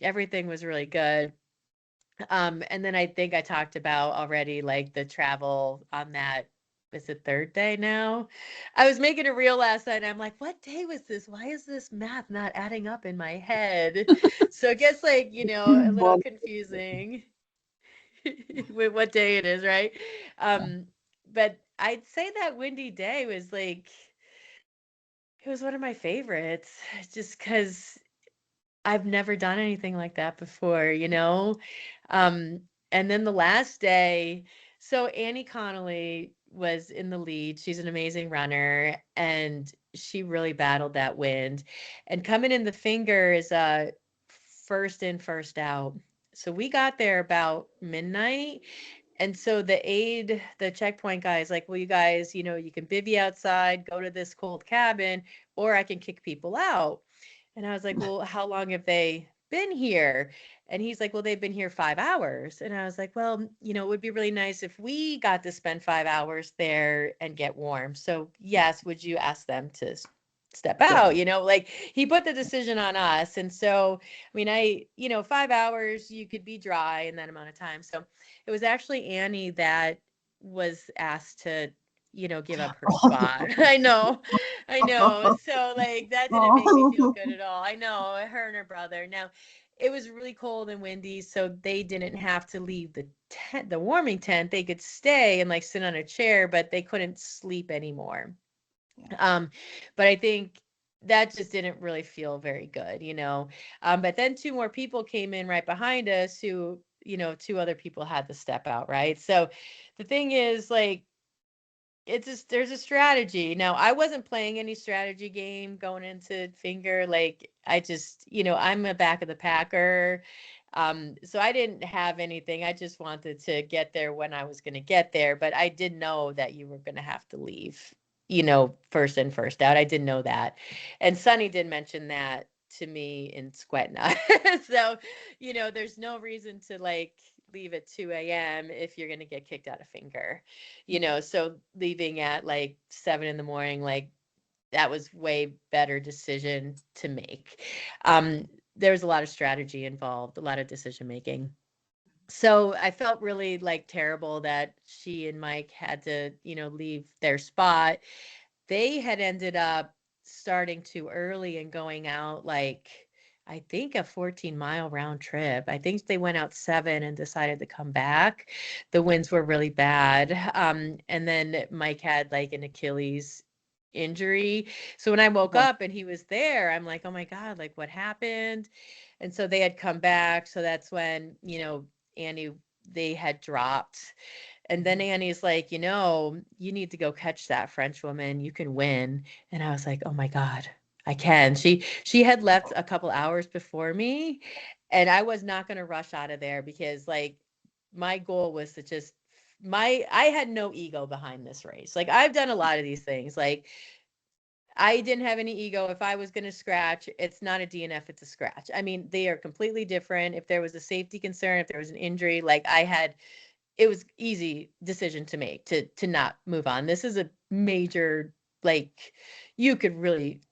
everything was really good. And then I think I talked about already like the travel on that. Is it third day now? I was making a reel last night and I'm like, what day was this? Why is this math not adding up in my head? So it gets like, a little confusing with what day it is, right? But I'd say that windy day was like, it was one of my favorites just because I've never done anything like that before. Um, and then the last day, so Annie Connolly was in the lead. She's an amazing runner, and she really battled that wind. And coming in the finger is first in, first out. So we got there about midnight. And so the checkpoint guy is like, well, you guys, you can bivvy outside, go to this cold cabin, or I can kick people out. And I was like, well, how long have they been here? And he's like, well, they've been here 5 hours. And I was like, well, it would be really nice if we got to spend 5 hours there and get warm. So yes, would you ask them to step out? Like he put the decision on us. And so, I mean, 5 hours, you could be dry in that amount of time. So it was actually Annie that was asked to give up her spot. I know. So like that didn't make me feel good at all. I know, her and her brother. Now, it was really cold and windy, so they didn't have to leave the tent, the warming tent. They could stay and like sit on a chair, but they couldn't sleep anymore. But I think that just didn't really feel very good. But then two more people came in right behind us who, two other people had to step out, right? So the thing is, like, it's just there's a strategy. Now, I wasn't playing any strategy game going into finger. Like I just, I'm a back of the packer. So I didn't have anything. I just wanted to get there when I was going to get there, but I did know that you were going to have to leave, first in, first out. I didn't know that. And Sunny did mention that to me in Squetna. So, there's no reason to like leave at 2 a.m. if you're going to get kicked out of finger, so leaving at like 7 in the morning, like that was way better decision to make. There was a lot of strategy involved, a lot of decision making. So I felt really like terrible that she and Mike had to, leave their spot. They had ended up starting too early and going out like I think a 14-mile round trip. I think they went out 7 and decided to come back. The winds were really bad. And then Mike had like an Achilles injury. So when I woke up and he was there, I'm like, oh my God, like what happened? And so they had come back. So that's when, Annie, they had dropped. And then Annie's like, you need to go catch that French woman. You can win. And I was like, oh my God, I can. She had left a couple hours before me, and I was not going to rush out of there because like my goal was to just I had no ego behind this race. Like I've done a lot of these things. Like I didn't have any ego. If I was going to scratch, it's not a DNF, it's a scratch. I mean, they are completely different. If there was a safety concern, if there was an injury, like it was easy decision to make to not move on. This is a major, like you could really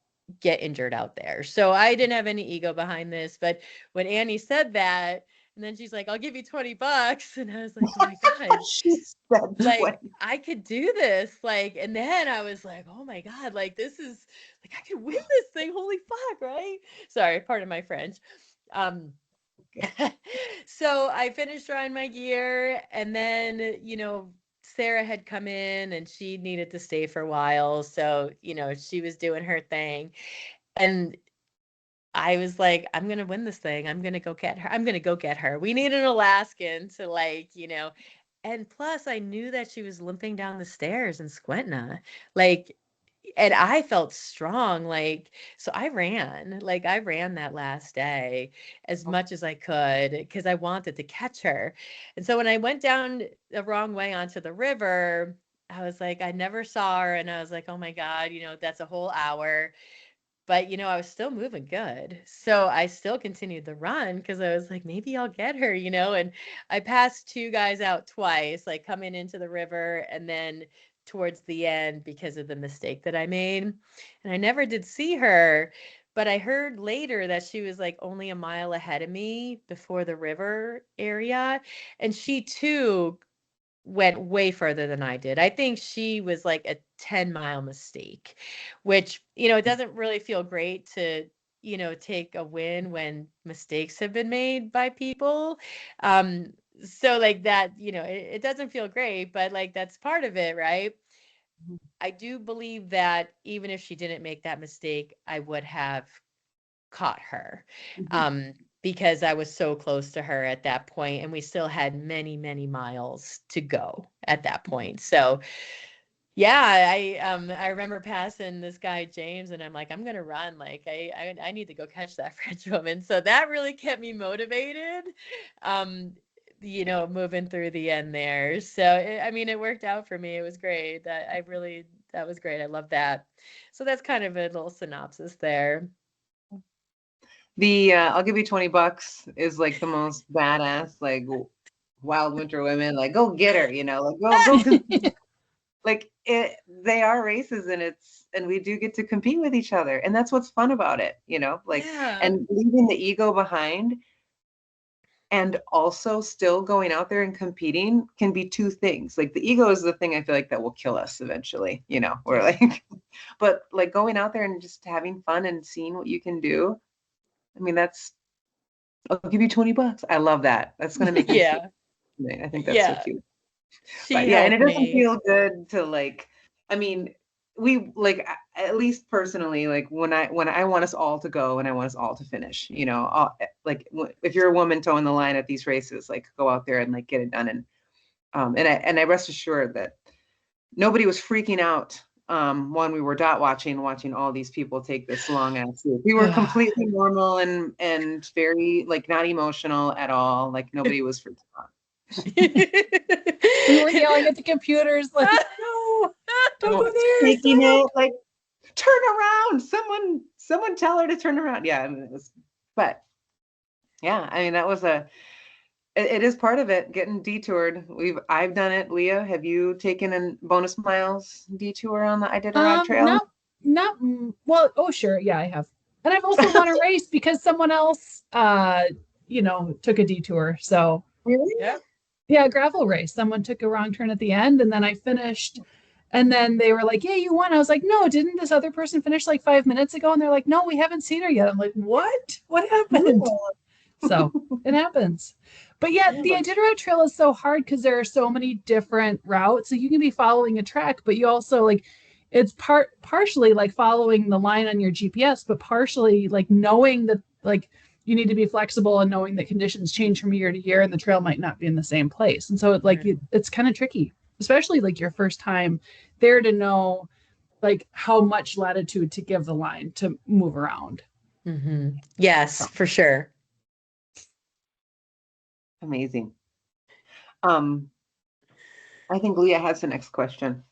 get injured out there. So I didn't have any ego behind this. But when Annie said that, and then she's like, I'll give you $20. And I was like, oh my God, like I could do this. Like, and then I was like, oh my God, like this is like I could win this thing. Holy fuck, right? Sorry, pardon my French. So I finished drying my gear, and then, Sarah had come in and she needed to stay for a while. So, she was doing her thing. And I was like, I'm going to win this thing. I'm going to go get her. I'm going to go get her. We need an Alaskan to like, and plus I knew that she was limping down the stairs in Squetna. Like, and I felt strong, like, so I ran that last day as much as I could because I wanted to catch her. And so when I went down the wrong way onto the river, I was like, I never saw her. And I was like, oh my God, that's a whole hour. but I was still moving good. So I still continued the run because I was like, maybe I'll get her, and I passed two guys out twice, like coming into the river and then towards the end because of the mistake that I made. And I never did see her, but I heard later that she was like only a mile ahead of me before the river area. And she too went way further than I did. I think she was like a 10-mile mistake, which, it doesn't really feel great to, take a win when mistakes have been made by people. So like that, it doesn't feel great, but like that's part of it, right? I do believe that even if she didn't make that mistake, I would have caught her. Because I was so close to her at that point, and we still had many, many miles to go at that point. So yeah, I remember passing this guy James, and I'm like, I'm gonna run. Like I need to go catch that French woman. So that really kept me motivated. Moving through the end there. So it worked out for me. It was great. That was great. I love that. So that's kind of a little synopsis there. The I'll give you $20 is like the most badass, like wild winter women, like go get her, like go compete. Like they are races, and we do get to compete with each other, and that's what's fun about it, like Yeah. and leaving the ego behind and also still going out there and competing can be two things. Like the ego is the thing I feel like that will kill us eventually, we're like, but like going out there and just having fun and seeing what you can do. I'll give you $20. I love that. That's going to make me feel good. I think that's so cute. But yeah, and it doesn't feel good to like, we like, at least personally, like when I want us all to go and I want us all to finish, like if you're a woman towing the line at these races, like go out there and like get it done. And I rest assured that nobody was freaking out when we were dot watching all these people take this long ass route. We were completely normal and very like not emotional at all. Like nobody was freaking out. We were yelling at the computers like, no, don't go there. Taking it like, turn around. Someone tell her to turn around. Yeah, but yeah, that was it is part of it, getting detoured. I've done it. Leah, have you taken a bonus miles detour on the Iditarod Trail? Not well. Oh, sure. Yeah, I have. And I've also won a race because someone else, took a detour. So really? Yeah, a gravel race. Someone took a wrong turn at the end, and then I finished. And then they were like, "Yeah, you won." I was like, "No, didn't this other person finish like 5 minutes ago?" And they're like, "No, we haven't seen her yet." I'm like, "What? What happened?" So it happens. But yeah, the Iditarod Trail is so hard because there are so many different routes. So you can be following a track, but you also like it's partially like following the line on your GPS, but partially like knowing that like you need to be flexible and knowing that conditions change from year to year and the trail might not be in the same place. And so it's kind of tricky, especially like your first time there, to know like how much latitude to give the line to move around. Mm-hmm. Yes, for sure. Amazing. I think Leah has the next question.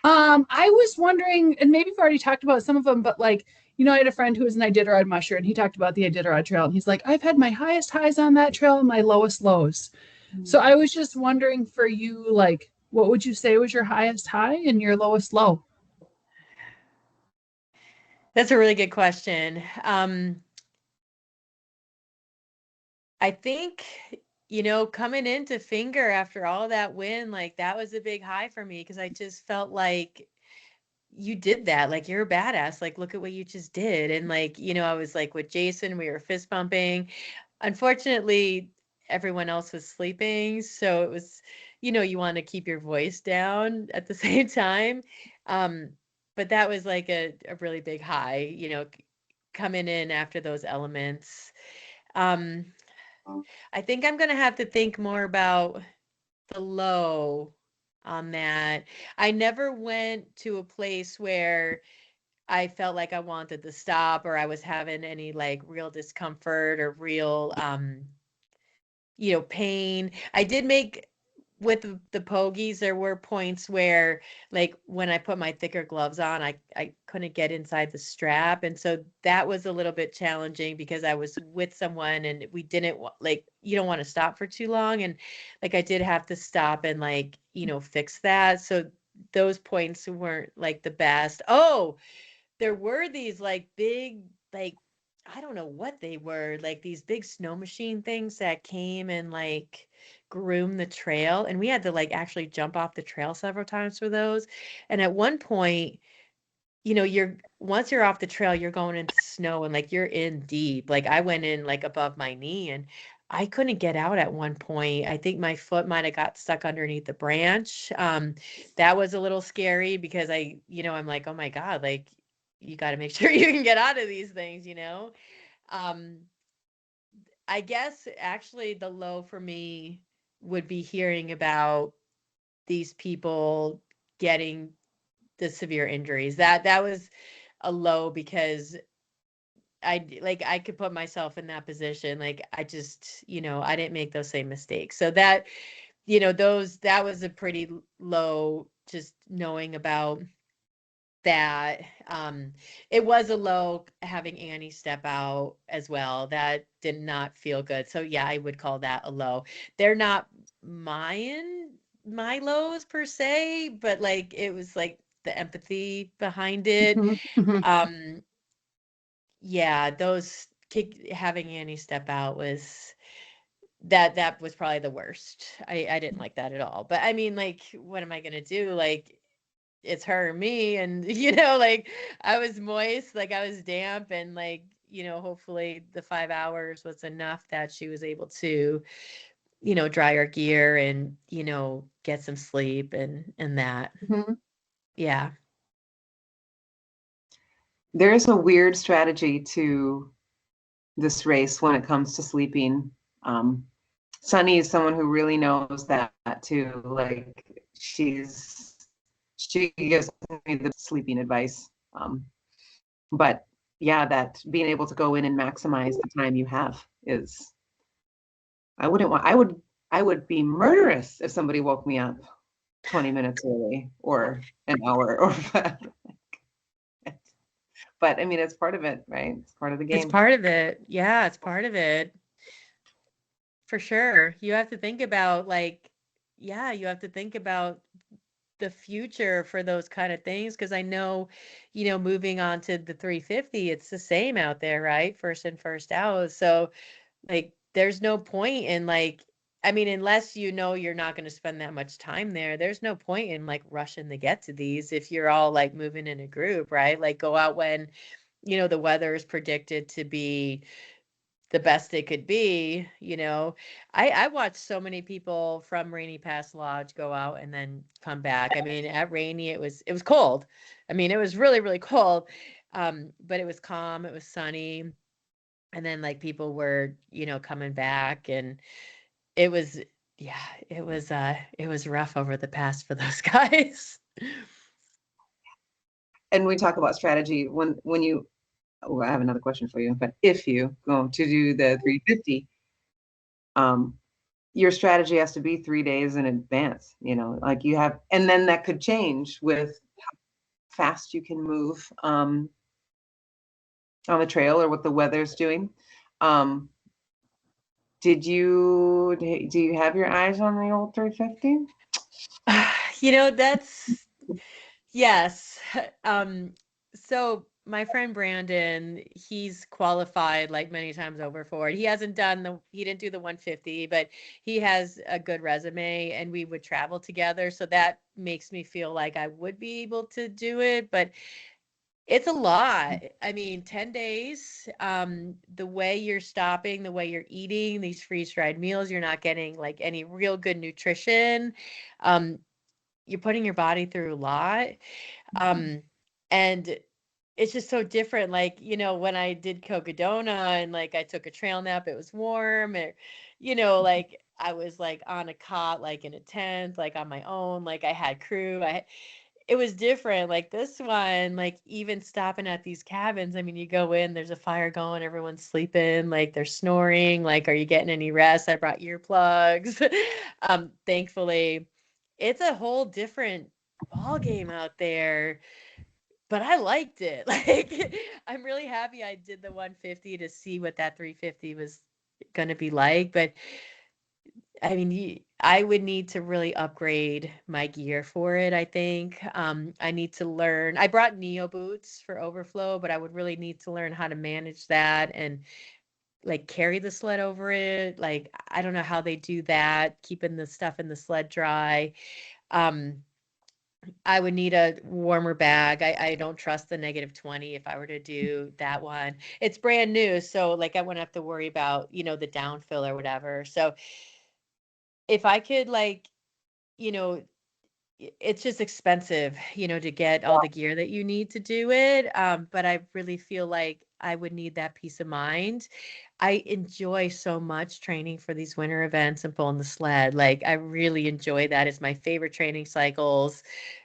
I was wondering, and maybe we've already talked about some of them, but like, I had a friend who was an Iditarod musher, and he talked about the Iditarod Trail, and he's like, I've had my highest highs on that trail and my lowest lows. So I was just wondering for you, like, what would you say was your highest high and your lowest low? That's a really good question. I think, coming into Finger after all that win, like that was a big high for me because I just felt like you did that. Like you're a badass. Like, look at what you just did. And like, I was like with Jason, we were fist bumping. Unfortunately, everyone else was sleeping. So it was, you want to keep your voice down at the same time. But that was like a really big high, coming in after those elements. I think I'm going to have to think more about the low on that. I never went to a place where I felt like I wanted to stop or I was having any like real discomfort or real pain. I did make with the pogies, there were points where, like, when I put my thicker gloves on, I couldn't get inside the strap. And so that was a little bit challenging because I was with someone and we didn't like, you don't want to stop for too long. And like, I did have to stop and like, fix that. So those points weren't like the best. Oh, there were these like big, like, I don't know what they were, like these big snow machine things that came and like groomed the trail. And we had to like actually jump off the trail several times for those. And at one point, once you're off the trail, you're going into snow and like you're in deep. Like I went in like above my knee and I couldn't get out at one point. I think my foot might have got stuck underneath the branch. That was a little scary because I'm like, oh my God, like you got to make sure you can get out of these things. Um, I guess actually the low for me would be hearing about these people getting the severe injuries. That was a low because I could put myself in that position. Like I just, I didn't make those same mistakes. So that, that was a pretty low, just knowing about that. It was a low having Annie step out as well. That did not feel good. So yeah, I would call that a low. They're not my lows per se, but like it was like the empathy behind it. Um, yeah, those having Annie step out was that was probably the worst. I didn't like that at all. But I mean, like, what am I gonna do? Like, it's her or me, and like I was moist, like I was damp, and like hopefully the 5 hours was enough that she was able to dry her gear and get some sleep and that. Yeah. There's a weird strategy to this race when it comes to sleeping. Sunny is someone who really knows that too. Like she gives me the sleeping advice. But yeah, that being able to go in and maximize the time you have is, I would be murderous if somebody woke me up 20 minutes early or an hour or but I mean, it's part of it, right? It's part of the game. It's part of it. Yeah, it's part of it. For sure. You have to think about you have to think about the future for those kind of things. Cause I know, moving on to the 350, it's the same out there, right? First in, first out. So like, there's no point in I mean, unless you're not going to spend that much time there, there's no point in like rushing to get to these if you're all like moving in a group, right? Like go out when, the weather is predicted to be the best it could be. I watched so many people from Rainy Pass Lodge go out and then come back. I mean, at Rainy, it was cold. I mean, it was really, really cold. But it was calm, it was sunny. And then like people were, coming back, and it was, yeah, it was rough over the past for those guys. And we talk about strategy when you, I have another question for you, but if you go to do the 350, your strategy has to be 3 days in advance, like you have, and then that could change with how fast you can move on the trail or what the weather's doing. Do you have your eyes on the old 350? That's yes. So my friend Brandon, he's qualified like many times over for it. He didn't do the 150, but he has a good resume, and we would travel together. So that makes me feel like I would be able to do it, but it's a lot. I mean, 10 days, the way you're stopping, the way you're eating these freeze-dried meals, you're not getting like any real good nutrition. You're putting your body through a lot. And it's just so different. Like, when I did Cocodona and like I took a trail nap, it was warm, or, like I was like on a cot, like in a tent, like on my own, like I had crew. it was different. Like this one, like even stopping at these cabins, I mean, you go in, there's a fire going, everyone's sleeping, like they're snoring, like, are you getting any rest? I brought earplugs. Thankfully, it's a whole different ball game out there, but I liked it. Like, I'm really happy I did the 150 to see what that 350 was going to be like. But I mean, I would need to really upgrade my gear for it, I think. I need to learn. I brought Neo boots for overflow, but I would really need to learn how to manage that and like carry the sled over it. Like, I don't know how they do that, keeping the stuff in the sled dry. Um, I would need a warmer bag. I don't trust the -20 if I were to do that one. It's brand new, so like I wouldn't have to worry about, the downfill or whatever. So if I could like, you know, it's just expensive, to get all the gear that you need to do it. But I really feel like I would need that peace of mind. I enjoy so much training for these winter events and pulling the sled. Like I really enjoy that. It's my favorite training cycles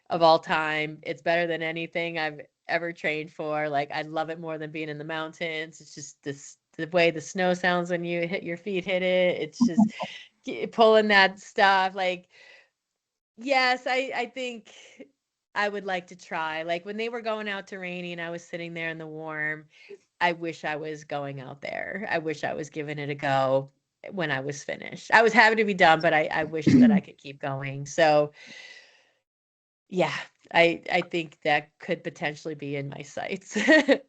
of all time. It's better than anything I've ever trained for. Like I love it more than being in the mountains. It's just the way the snow sounds when you hit your feet hit it. It's just pulling that stuff. Like yes, I think I would like to try. Like when they were going out to rainy and I was sitting there in the warm, I wish I was going out there. I wish I was giving it a go when I was finished. I was happy to be done, but I wish that I could keep going. So yeah, I think that could potentially be in my sights. Yeah.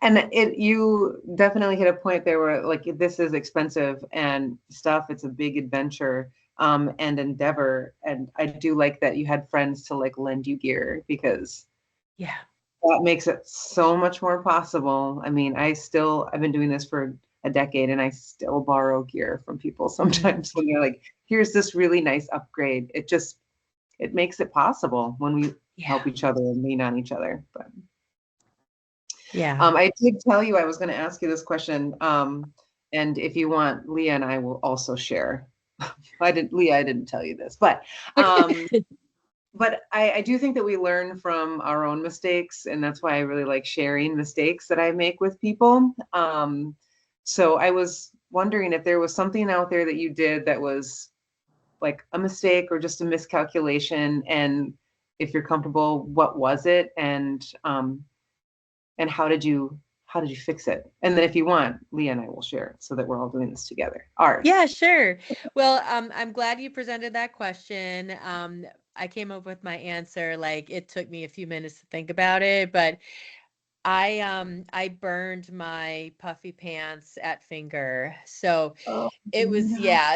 And you definitely hit a point there where like this is expensive and stuff. It's a big adventure and endeavor. And I do like that you had friends to like lend you gear because Yeah. that makes it so much more possible. I mean, I've been doing this for a decade and I still borrow gear from people sometimes when they're like, here's this really nice upgrade. It makes it possible when we help each other and lean on each other. But Yeah. I did tell you I was going to ask you this question. And if you want, Leah and I will also share. Leah, I didn't tell you this, but I do think that we learn from our own mistakes, and that's why I really like sharing mistakes that I make with people. So I was wondering if there was something out there that you did that was like a mistake or just a miscalculation, and if you're comfortable, what was it, and how did you fix it? And then if you want, Leah and I will share it so that we're all doing this together. Ours. Yeah, sure. Well, I'm glad you presented that question. I came up with my answer. Like it took me a few minutes to think about it, but I burned my puffy pants at Finger. So it was,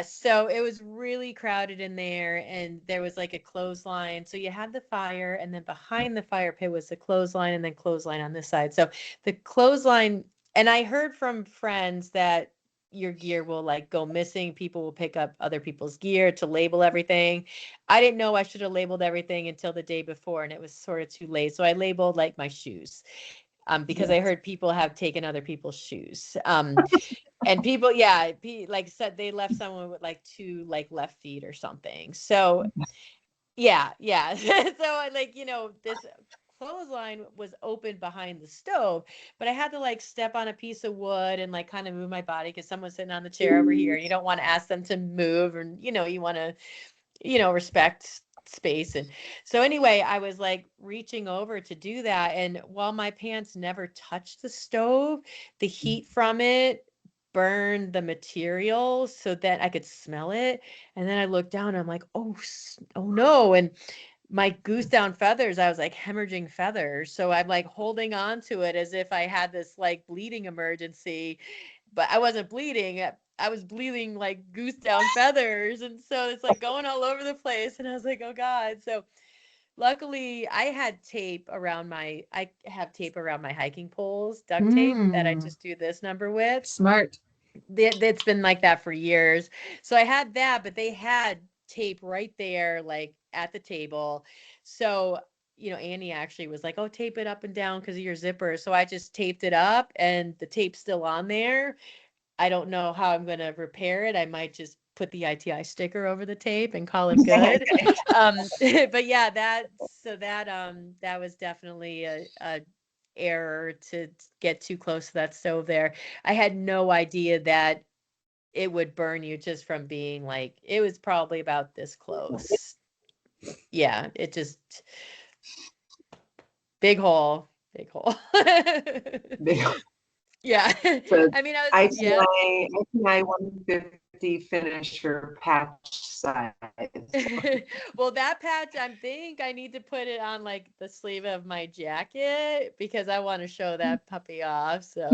so it was really crowded in there and there was like a clothesline. So you had the fire and then behind the fire pit was the clothesline and then clothesline on this side. So the clothesline, and I heard from friends that your gear will like go missing. People will pick up other people's gear to label everything. I didn't know I should have labeled everything until the day before and it was sort of too late. So I labeled like my shoes. Because I heard people have taken other people's shoes. And people, like said they left someone with like two like left feet or something. So yeah. So like, this clothesline was open behind the stove, but I had to like step on a piece of wood and like kind of move my body because someone's sitting on the chair over here. You don't want to ask them to move or, you want to, respect space. And so anyway, I was like reaching over to do that. And while my pants never touched the stove, the heat from it burned the material so that I could smell it. And then I looked down and I'm like, oh no. And my goose down feathers, I was like hemorrhaging feathers. So I'm like holding on to it as if I had this like bleeding emergency, but I wasn't bleeding. I was bleeding like goose down feathers. And so it's like going all over the place. And I was like, oh God. So luckily I have tape around my hiking poles, duct tape that I just do this number with. Smart. It's been like that for years. So I had that, but they had tape right there, like at the table. So, Annie actually was like, oh, tape it up and down because of your zipper. So I just taped it up and the tape's still on there. I don't know how I'm going to repair it. I might just put the ITI sticker over the tape and call it good. But yeah, that was definitely a error to get too close to that stove there. I had no idea that it would burn you just from being like, it was probably about this close. Yeah, it just, big hole. Big. Yeah. So I mean, I was, yeah. ITI 150 finisher patch size. Well, that patch, I think I need to put it on like the sleeve of my jacket because I want to show that puppy off. So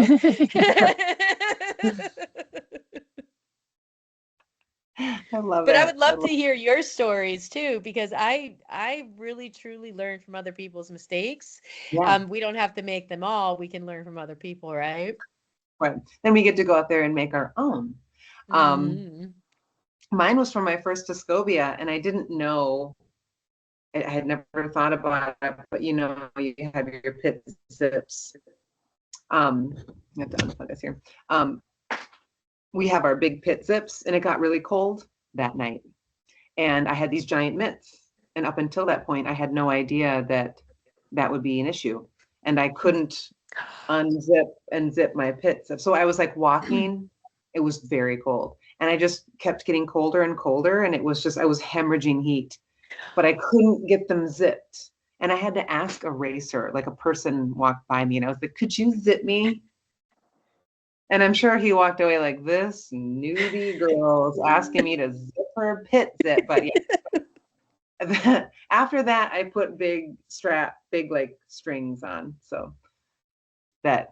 I love but it. I would love to hear your stories too, because I really truly learn from other people's mistakes. Yeah. We don't have to make them all. We can learn from other people, right? Right. Then we get to go out there and make our own. Mine was from my first Discobia, and I didn't know. I had never thought about it, but you know, you have your pit zips. I have to unplug this here. We have our big pit zips, and it got really cold that night. And I had these giant mitts. And up until that point, I had no idea that that would be an issue. And I couldn't unzip and zip my pit zip. So I was like walking, it was very cold. And I just kept getting colder and colder. And it was just, I was hemorrhaging heat, but I couldn't get them zipped. And I had to ask a racer, like a person walked by me, and I was like, could you zip me? And I'm sure he walked away like, this newbie girl is asking me to zip her pit zip. But yeah. After that, I put big like strings on. So that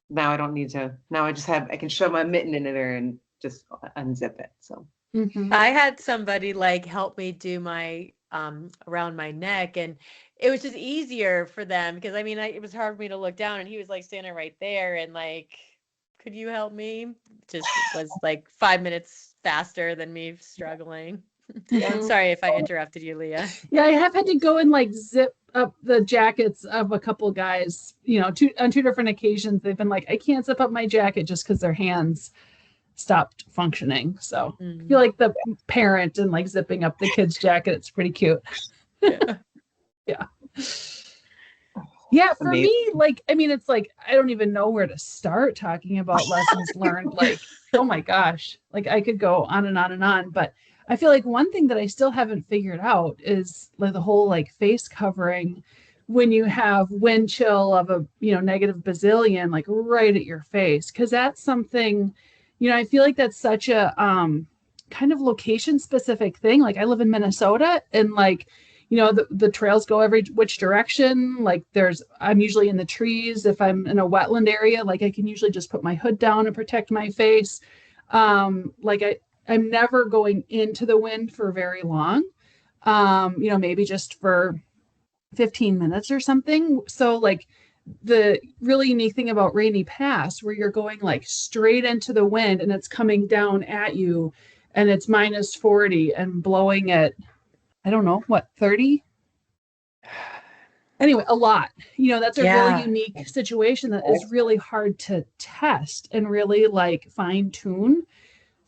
now I don't need to, now I can shove my mitten into there and just unzip it. So I had somebody like help me do my around my neck, and it was just easier for them because I mean it was hard for me to look down, and he was like standing right there and like, could you help me? Just was like 5 minutes faster than me struggling. Sorry if I interrupted you, Leah. Yeah, I have had to go and like zip up the jackets of a couple guys, you know, on two different occasions. They've been like, I can't zip up my jacket just because their hands stopped functioning. So I feel like the parent and like zipping up the kid's jacket. It's pretty cute. Yeah. Yeah, for me, like, I mean, it's like, I don't even know where to start talking about lessons learned. Like, oh my gosh, like I could go on and on and on. But I feel like one thing that I still haven't figured out is like the whole like face covering when you have wind chill of a, you know, negative bazillion, like right at your face. Cause that's something, you know, I feel like that's such a kind of location specific thing. Like I live in Minnesota, and like, you know, the trails go every which direction. Like I'm usually in the trees. If I'm in a wetland area, like I can usually just put my hood down and protect my face. Like I'm never going into the wind for very long. You know, maybe just for 15 minutes or something. So like the really unique thing about Rainy Pass, where you're going like straight into the wind and it's coming down at you and it's minus 40 and blowing at, I don't know, what, 30? Anyway, a lot. You know, that's a really unique situation that is really hard to test and really like fine tune.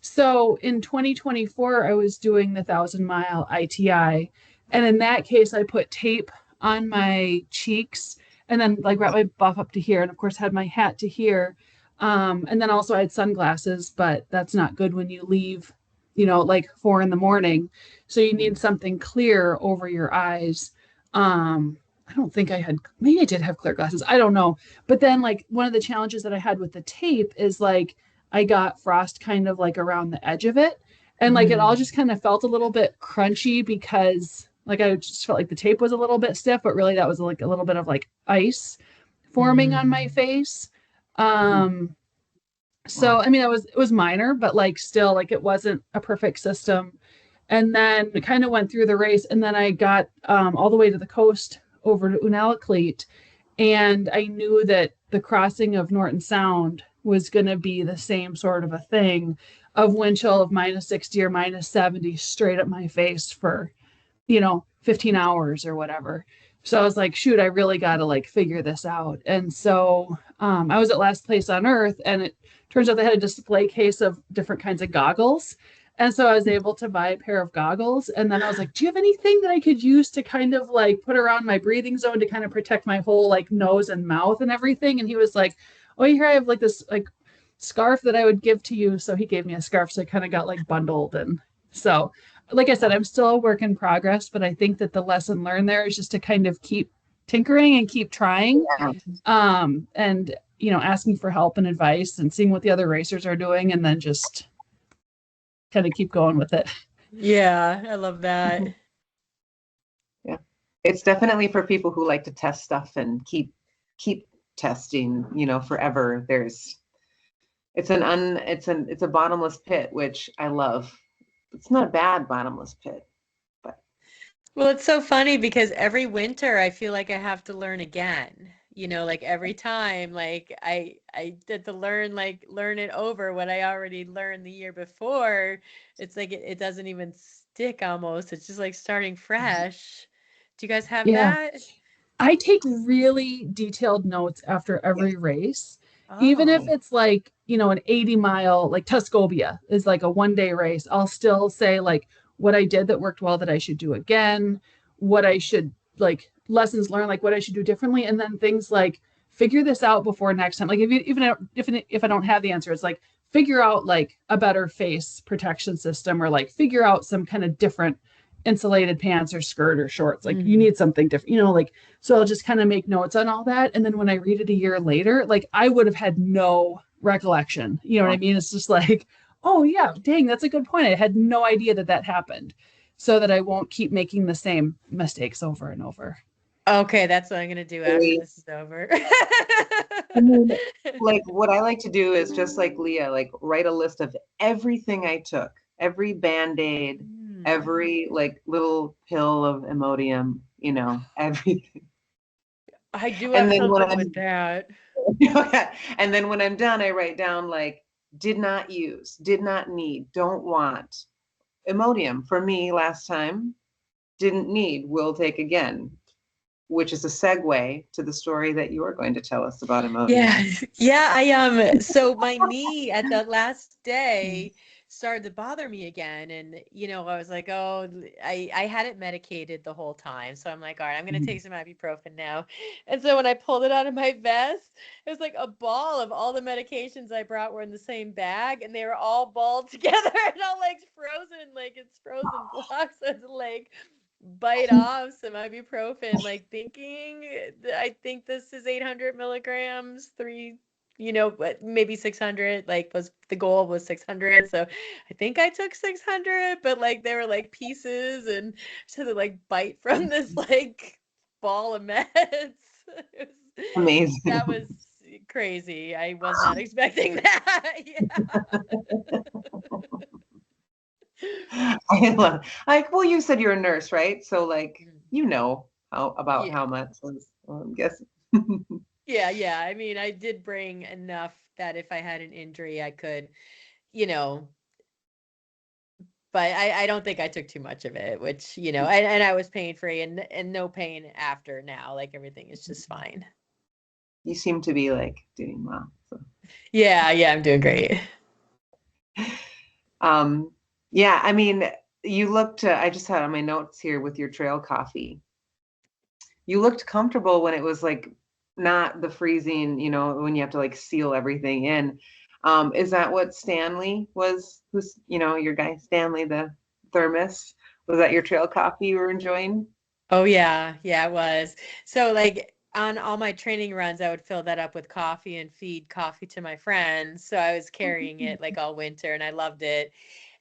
So in 2024, I was doing the 1,000-mile ITI. And in that case, I put tape on my cheeks and then like wrapped my buff up to here. And of course, had my hat to here. And then also I had sunglasses, but that's not good when you leave, you know, like 4 a.m. So you need something clear over your eyes. I don't think maybe I did have clear glasses. I don't know. But then like one of the challenges that I had with the tape is like, I got frost kind of like around the edge of it. And like, it all just kind of felt a little bit crunchy because like, I just felt like the tape was a little bit stiff, but really that was like a little bit of like ice forming on my face. So, I mean, it was minor, but like still like it wasn't a perfect system. And then it kind of went through the race. And then I got all the way to the coast over to Unalakleet. And I knew that the crossing of Norton Sound was going to be the same sort of a thing of wind chill of minus 60 or minus 70 straight at my face for, you know, 15 hours or whatever. So I was like, shoot, I really got to like figure this out. And so I was at Last Place on Earth, and it turns out they had a display case of different kinds of goggles. And so I was able to buy a pair of goggles. And then I was like, do you have anything that I could use to kind of like put around my breathing zone to kind of protect my whole like nose and mouth and everything? And he was like, oh, here I have like this like scarf that I would give to you. So he gave me a scarf. So I kind of got like bundled. And so, like I said, I'm still a work in progress, but I think that the lesson learned there is just to kind of keep tinkering and keep trying. And, you know, asking for help and advice and seeing what the other racers are doing, and then just kind of keep going with it. Yeah, I love that. Yeah, it's definitely for people who like to test stuff and keep testing, you know, forever. It's a bottomless pit, which I love. It's not a bad bottomless pit, but Well, it's so funny because every winter I feel like I have to learn again. You know, like every time, like I did to learn it over what I already learned the year before. It's like it doesn't even stick almost. It's just like starting fresh. Do you guys have Yeah. that? I take really detailed notes after every race, even if Oh. it's like, you know, an 80-mile, like Tuscobia is like a 1-day race. I'll still say like what I did that worked well that I should do again, what I should like lessons learned, like what I should do differently. And then things like figure this out before next time. Like if I don't have the answer, it's like figure out like a better face protection system, or like figure out some kind of different insulated pants or skirt or shorts. Like you need something different, you know, like, so I'll just kind of make notes on all that. And then when I read it a year later, like I would have had no recollection. You know what I mean? It's just like, oh yeah, dang, that's a good point. I had no idea that that happened, so that I won't keep making the same mistakes over and over. Okay, that's what I'm gonna do after this is over. and then, like what I like to do is just like Leah, like write a list of everything I took, every Band-Aid, every like little pill of Imodium, you know, everything. I do And have then when something I'm with that. and then when I'm done, I write down like did not use, did not need, don't want. Imodium for me last time, didn't need, will take again, which is a segue to the story that you are going to tell us about Imodium. Yeah, yeah, so my knee at the last day started to bother me again, and you know, I was like, oh, I had it medicated the whole time, so I'm like, all right, I'm gonna take some ibuprofen now. And so when I pulled it out of my vest, it was like a ball of all the medications I brought were in the same bag, and they were all balled together and all like frozen, like it's frozen blocks. So it's like bite off some ibuprofen, like thinking, I think this is 800 milligrams, three, you know, but maybe 600, like was the goal was 600. So I think I took 600, but like they were like pieces, and so they like bite from this like ball of meds. It was, Amazing. that was crazy. I was not expecting that. Yeah. I love, like, well, you said you're a nurse, right? So like, you know about Yeah. how much was, I'm guessing. Yeah. I mean, I did bring enough that if I had an injury, I could, you know, but I don't think I took too much of it, which, you know, and I was pain free and no pain after now. Like everything is just fine. You seem to be like doing well. So. Yeah, I'm doing great. Yeah, I mean, you looked, I just had on my notes here with your trail coffee. You looked comfortable when it was like not the freezing, you know, when you have to like seal everything in. Is that what Stanley was? Who's, you know, your guy Stanley, the thermos? Was that your trail coffee you were enjoying? Oh yeah, it was. So like on all my training runs, I would fill that up with coffee and feed coffee to my friends. So I was carrying it like all winter and I loved it.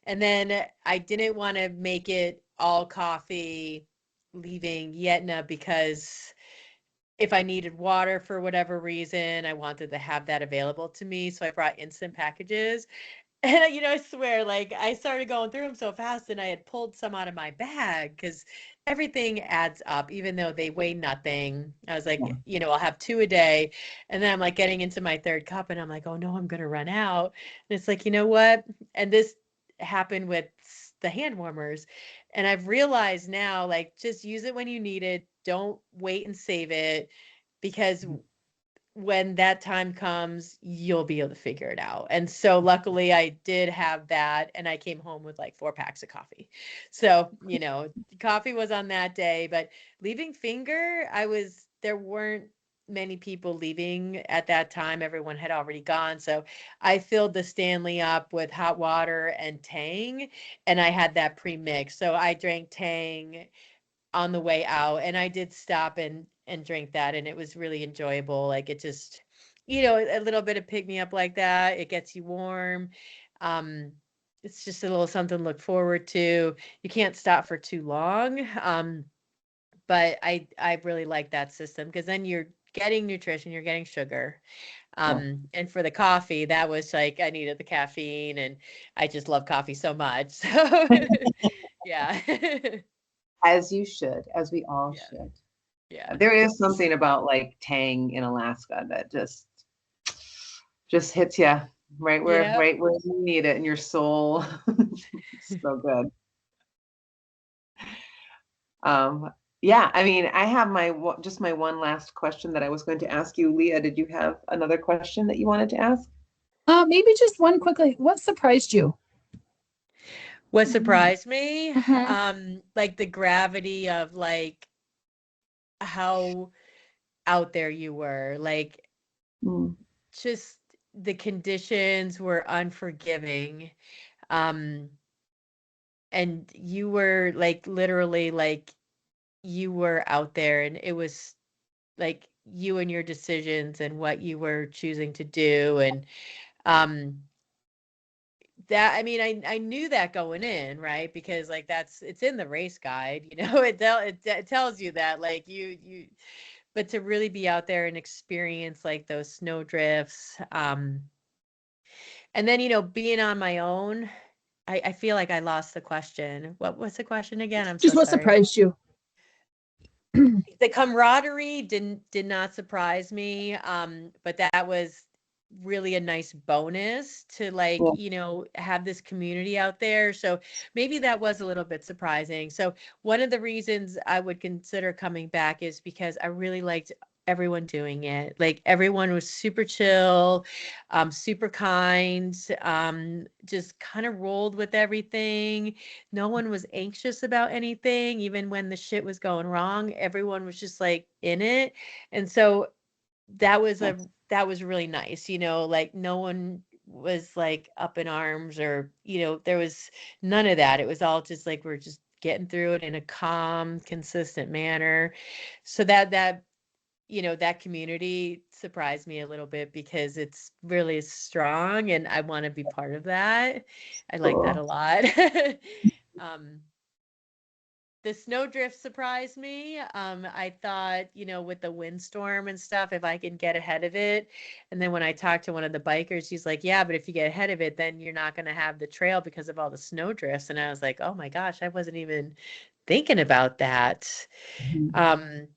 And then I didn't want to make it all coffee leaving Yetna because if I needed water for whatever reason, I wanted to have that available to me. So I brought instant packages. And, you know, I swear, like, I started going through them so fast and I had pulled some out of my bag because everything adds up, even though they weigh nothing. I was like, you know, I'll have 2 a day. And then I'm like getting into my 3rd cup and I'm like, oh no, I'm going to run out. And it's like, you know what? And this happened with the hand warmers. And I've realized now, like, just use it when you need it. Don't wait and save it because when that time comes, you'll be able to figure it out. And so luckily I did have that, and I came home with like 4 packs of coffee. So, you know, coffee was on that day, but leaving Finger, there weren't many people leaving at that time. Everyone had already gone. So I filled the Stanley up with hot water and Tang, and I had that pre-mixed. So I drank Tang on the way out, and I did stop and drink that, and it was really enjoyable. Like, it just, you know, a little bit of pick me up like that. It gets you warm. Um, it's just a little something to look forward to. You can't stop for too long. But I really like that system, because then you're getting nutrition, you're getting sugar. And for the coffee, that was like, I needed the caffeine, and I just love coffee so much. So yeah. As you should, as we all Yeah. should. Yeah. There is something about like Tang in Alaska that just hits you Yeah. right where you need it in your soul. So good. Yeah, I mean, I have just my one last question that I was going to ask you. Leah, did you have another question that you wanted to ask? Maybe just one quickly. What surprised you? What surprised me? Mhm. Like the gravity of like how out there you were. Like, Mm. just the conditions were unforgiving. Um, and you were like literally like you were out there, and it was like you and your decisions and what you were choosing to do. And um that, I mean, I knew that going in, right? Because like it's in the race guide, you know. It tells you that, like, but to really be out there and experience like those snow drifts, and then, you know, being on my own, I feel like I lost the question. What was the question again? I'm so Just what sorry. surprised you? The camaraderie did not surprise me, but that was really a nice bonus to, like, Yeah. you know, have this community out there. So maybe that was a little bit surprising. So one of the reasons I would consider coming back is because I really liked everyone doing it. Like, everyone was super chill, super kind, just kind of rolled with everything. No one was anxious about anything, even when the shit was going wrong. Everyone was just like in it. And so that was really nice, you know, like no one was like up in arms, or, you know, there was none of that. It was all just like, we're just getting through it in a calm, consistent manner. So that you know, that community surprised me a little bit, because it's really strong, and I want to be part of that. I like that a Cool. lot. um the snowdrift surprised me. I thought, you know, with the windstorm and stuff, if I can get ahead of it. And then when I talked to one of the bikers, he's like, yeah, but if you get ahead of it, then you're not going to have the trail because of all the snowdrifts. And I was like, oh my gosh, I wasn't even thinking about that. Mhm. Um,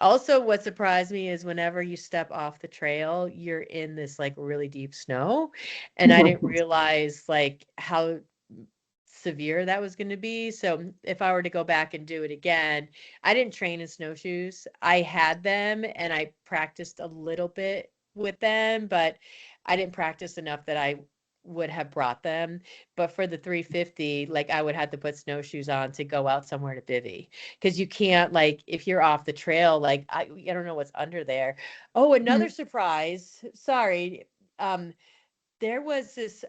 Also, what surprised me is whenever you step off the trail, you're in this like really deep snow. And I didn't realize like how severe that was going to be. So if I were to go back and do it again, I didn't train in snowshoes. I had them, and I practiced a little bit with them, but I didn't practice enough that I would have brought them. But for the 350, like, I would have to put snowshoes on to go out somewhere to bivvy, because you can't, like, if you're off the trail, like, I don't know what's under there. Oh, another surprise. Sorry. There was this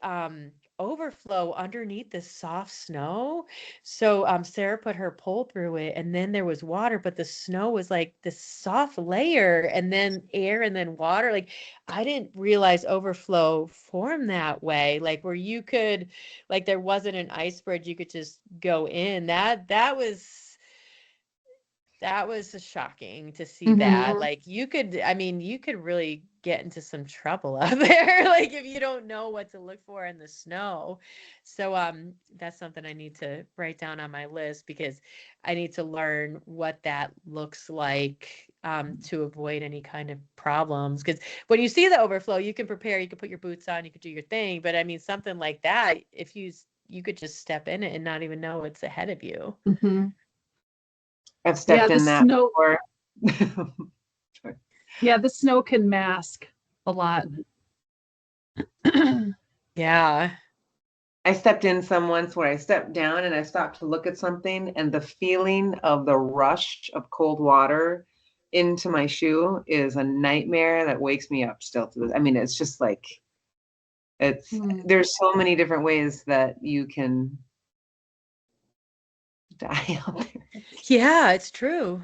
overflow underneath the soft snow. So Sarah put her pole through it, and then there was water, but the snow was like this soft layer, and then air, and then water. Like, I didn't realize overflow formed that way, like where you could, like, there wasn't an ice bridge, you could just go in. That was shocking to see that. Mhm. Like, you could, I mean, you could really get into some trouble out there, like, if you don't know what to look for in the snow. So that's something I need to write down on my list, because I need to learn what that looks like, to avoid any kind of problems. Because when you see the overflow, you can prepare, you can put your boots on, you could do your thing. But I mean, something like that, if you could just step in it and not even know it's ahead of you. Mhm. I've Yeah, stepped the in that snow. before. Yeah, the snow can mask a lot. Yeah. I stepped in some once where I stepped down and I stopped to look at something, and the feeling of the rush of cold water into my shoe is a nightmare that wakes me up still to this. I mean, it's just like there's so many different ways that you can die out there. Yeah, it's true.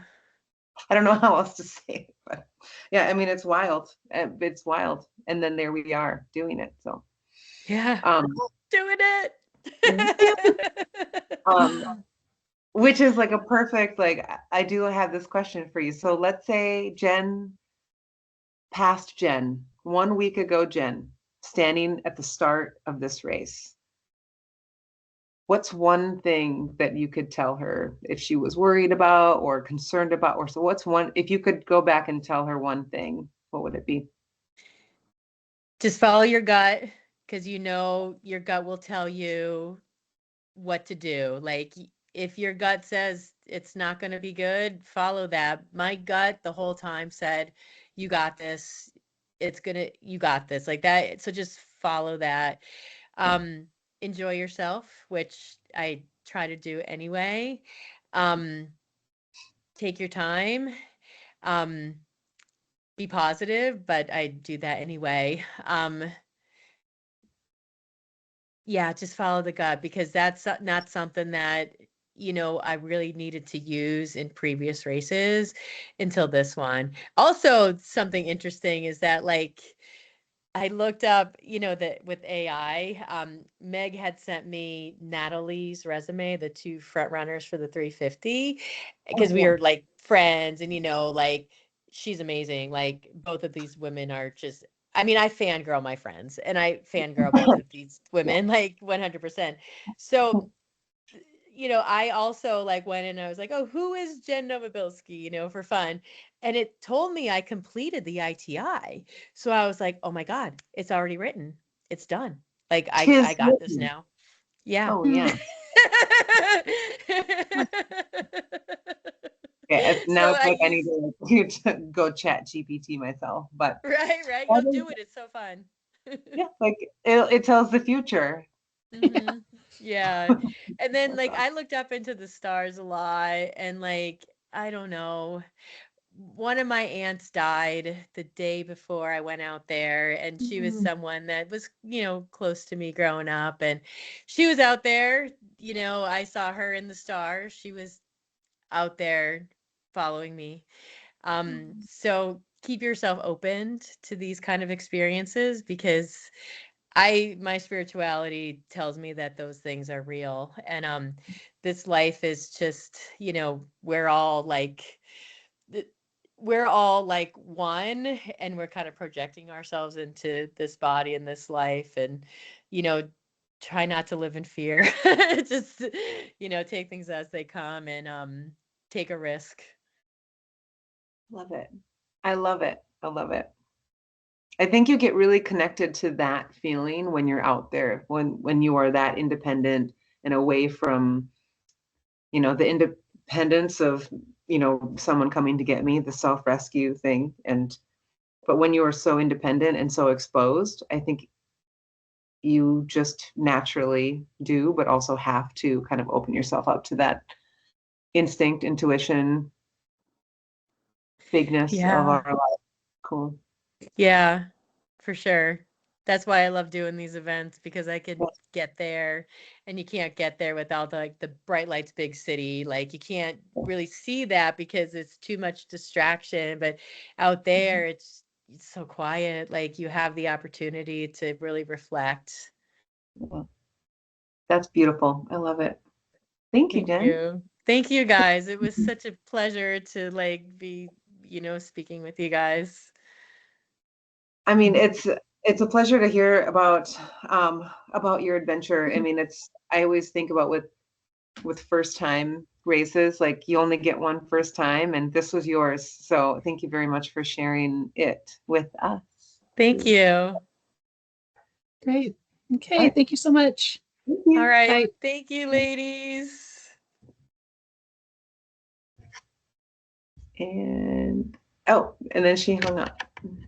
I don't know how else to say it, but yeah, I mean, it's wild. It's wild. And then there we are doing it. So, Yeah. Doing it. Which is like a perfect, like, I do have this question for you. So let's say past Jen, 1 week ago, Jen, standing at the start of this race. What's one thing that you could tell her if she was worried about or concerned about, or so what's one, if you could go back and tell her one thing, what would it be? Just follow your gut, because you know your gut will tell you what to do. Like if your gut says it's not going to be good, follow that. My gut the whole time said, you got this. You got this, like that. So just follow that. Enjoy yourself, which I try to do anyway. Take your time. Be positive, but I do that anyway. Yeah, just follow the gut, because that's not something that, I really needed to use in previous races until this one. Also, something interesting is that, like, I looked up, that with AI, Meg had sent me Natalie's resume, the two front runners for the 350, because we yeah. were like friends, and like she's amazing. Like both of these women are just, I mean, I fangirl my friends and I fangirl both of these women, like 100%. So, I also like went and I was like, oh, who is Jen Novobilski, for fun. And it told me I completed the ITI. So I was like, oh my God, it's already written. It's done. Like I got this now. Yeah. Oh yeah. Yeah, now So it's like I need to go chat GPT myself, but right. Go do it. It's so fun. yeah, like it tells the future. Yeah. And then like I looked up into the stars a lot, and like I don't know, one of my aunts died the day before I went out there, and she was someone that was, close to me growing up, and she was out there, I saw her in the stars. She was out there following me. So keep yourself open to these kind of experiences, because my spirituality tells me that those things are real. And this life is just, we're all like one, and we're kind of projecting ourselves into this body and this life, and try not to live in fear. Just take things as they come, and take a risk. Love it. I love it. I love it. I think you get really connected to that feeling when you're out there, when you are that independent and away from, the independence of, someone coming to get me, the self-rescue thing. But when you are so independent and so exposed, I think you just naturally do, but also have to kind of open yourself up to that instinct, intuition, bigness of our life. Cool. Yeah, for sure. That's why I love doing these events, because I can get there, and you can't get there without the bright lights, big city. Like you can't really see that because it's too much distraction, but out there it's so quiet. Like you have the opportunity to really reflect. Yeah. That's beautiful. I love it. Thank you, Thank Jen. you. Thank you guys. It was such a pleasure to like be, speaking with you guys. I mean, it's a pleasure to hear about your adventure. I mean, I always think about with first time races, like you only get one first time, and this was yours. So thank you very much for sharing it with us. Thank you. Great. Okay. Thank you so much. Thank you. All right. Bye. Thank you, ladies. And Oh, and then she hung up.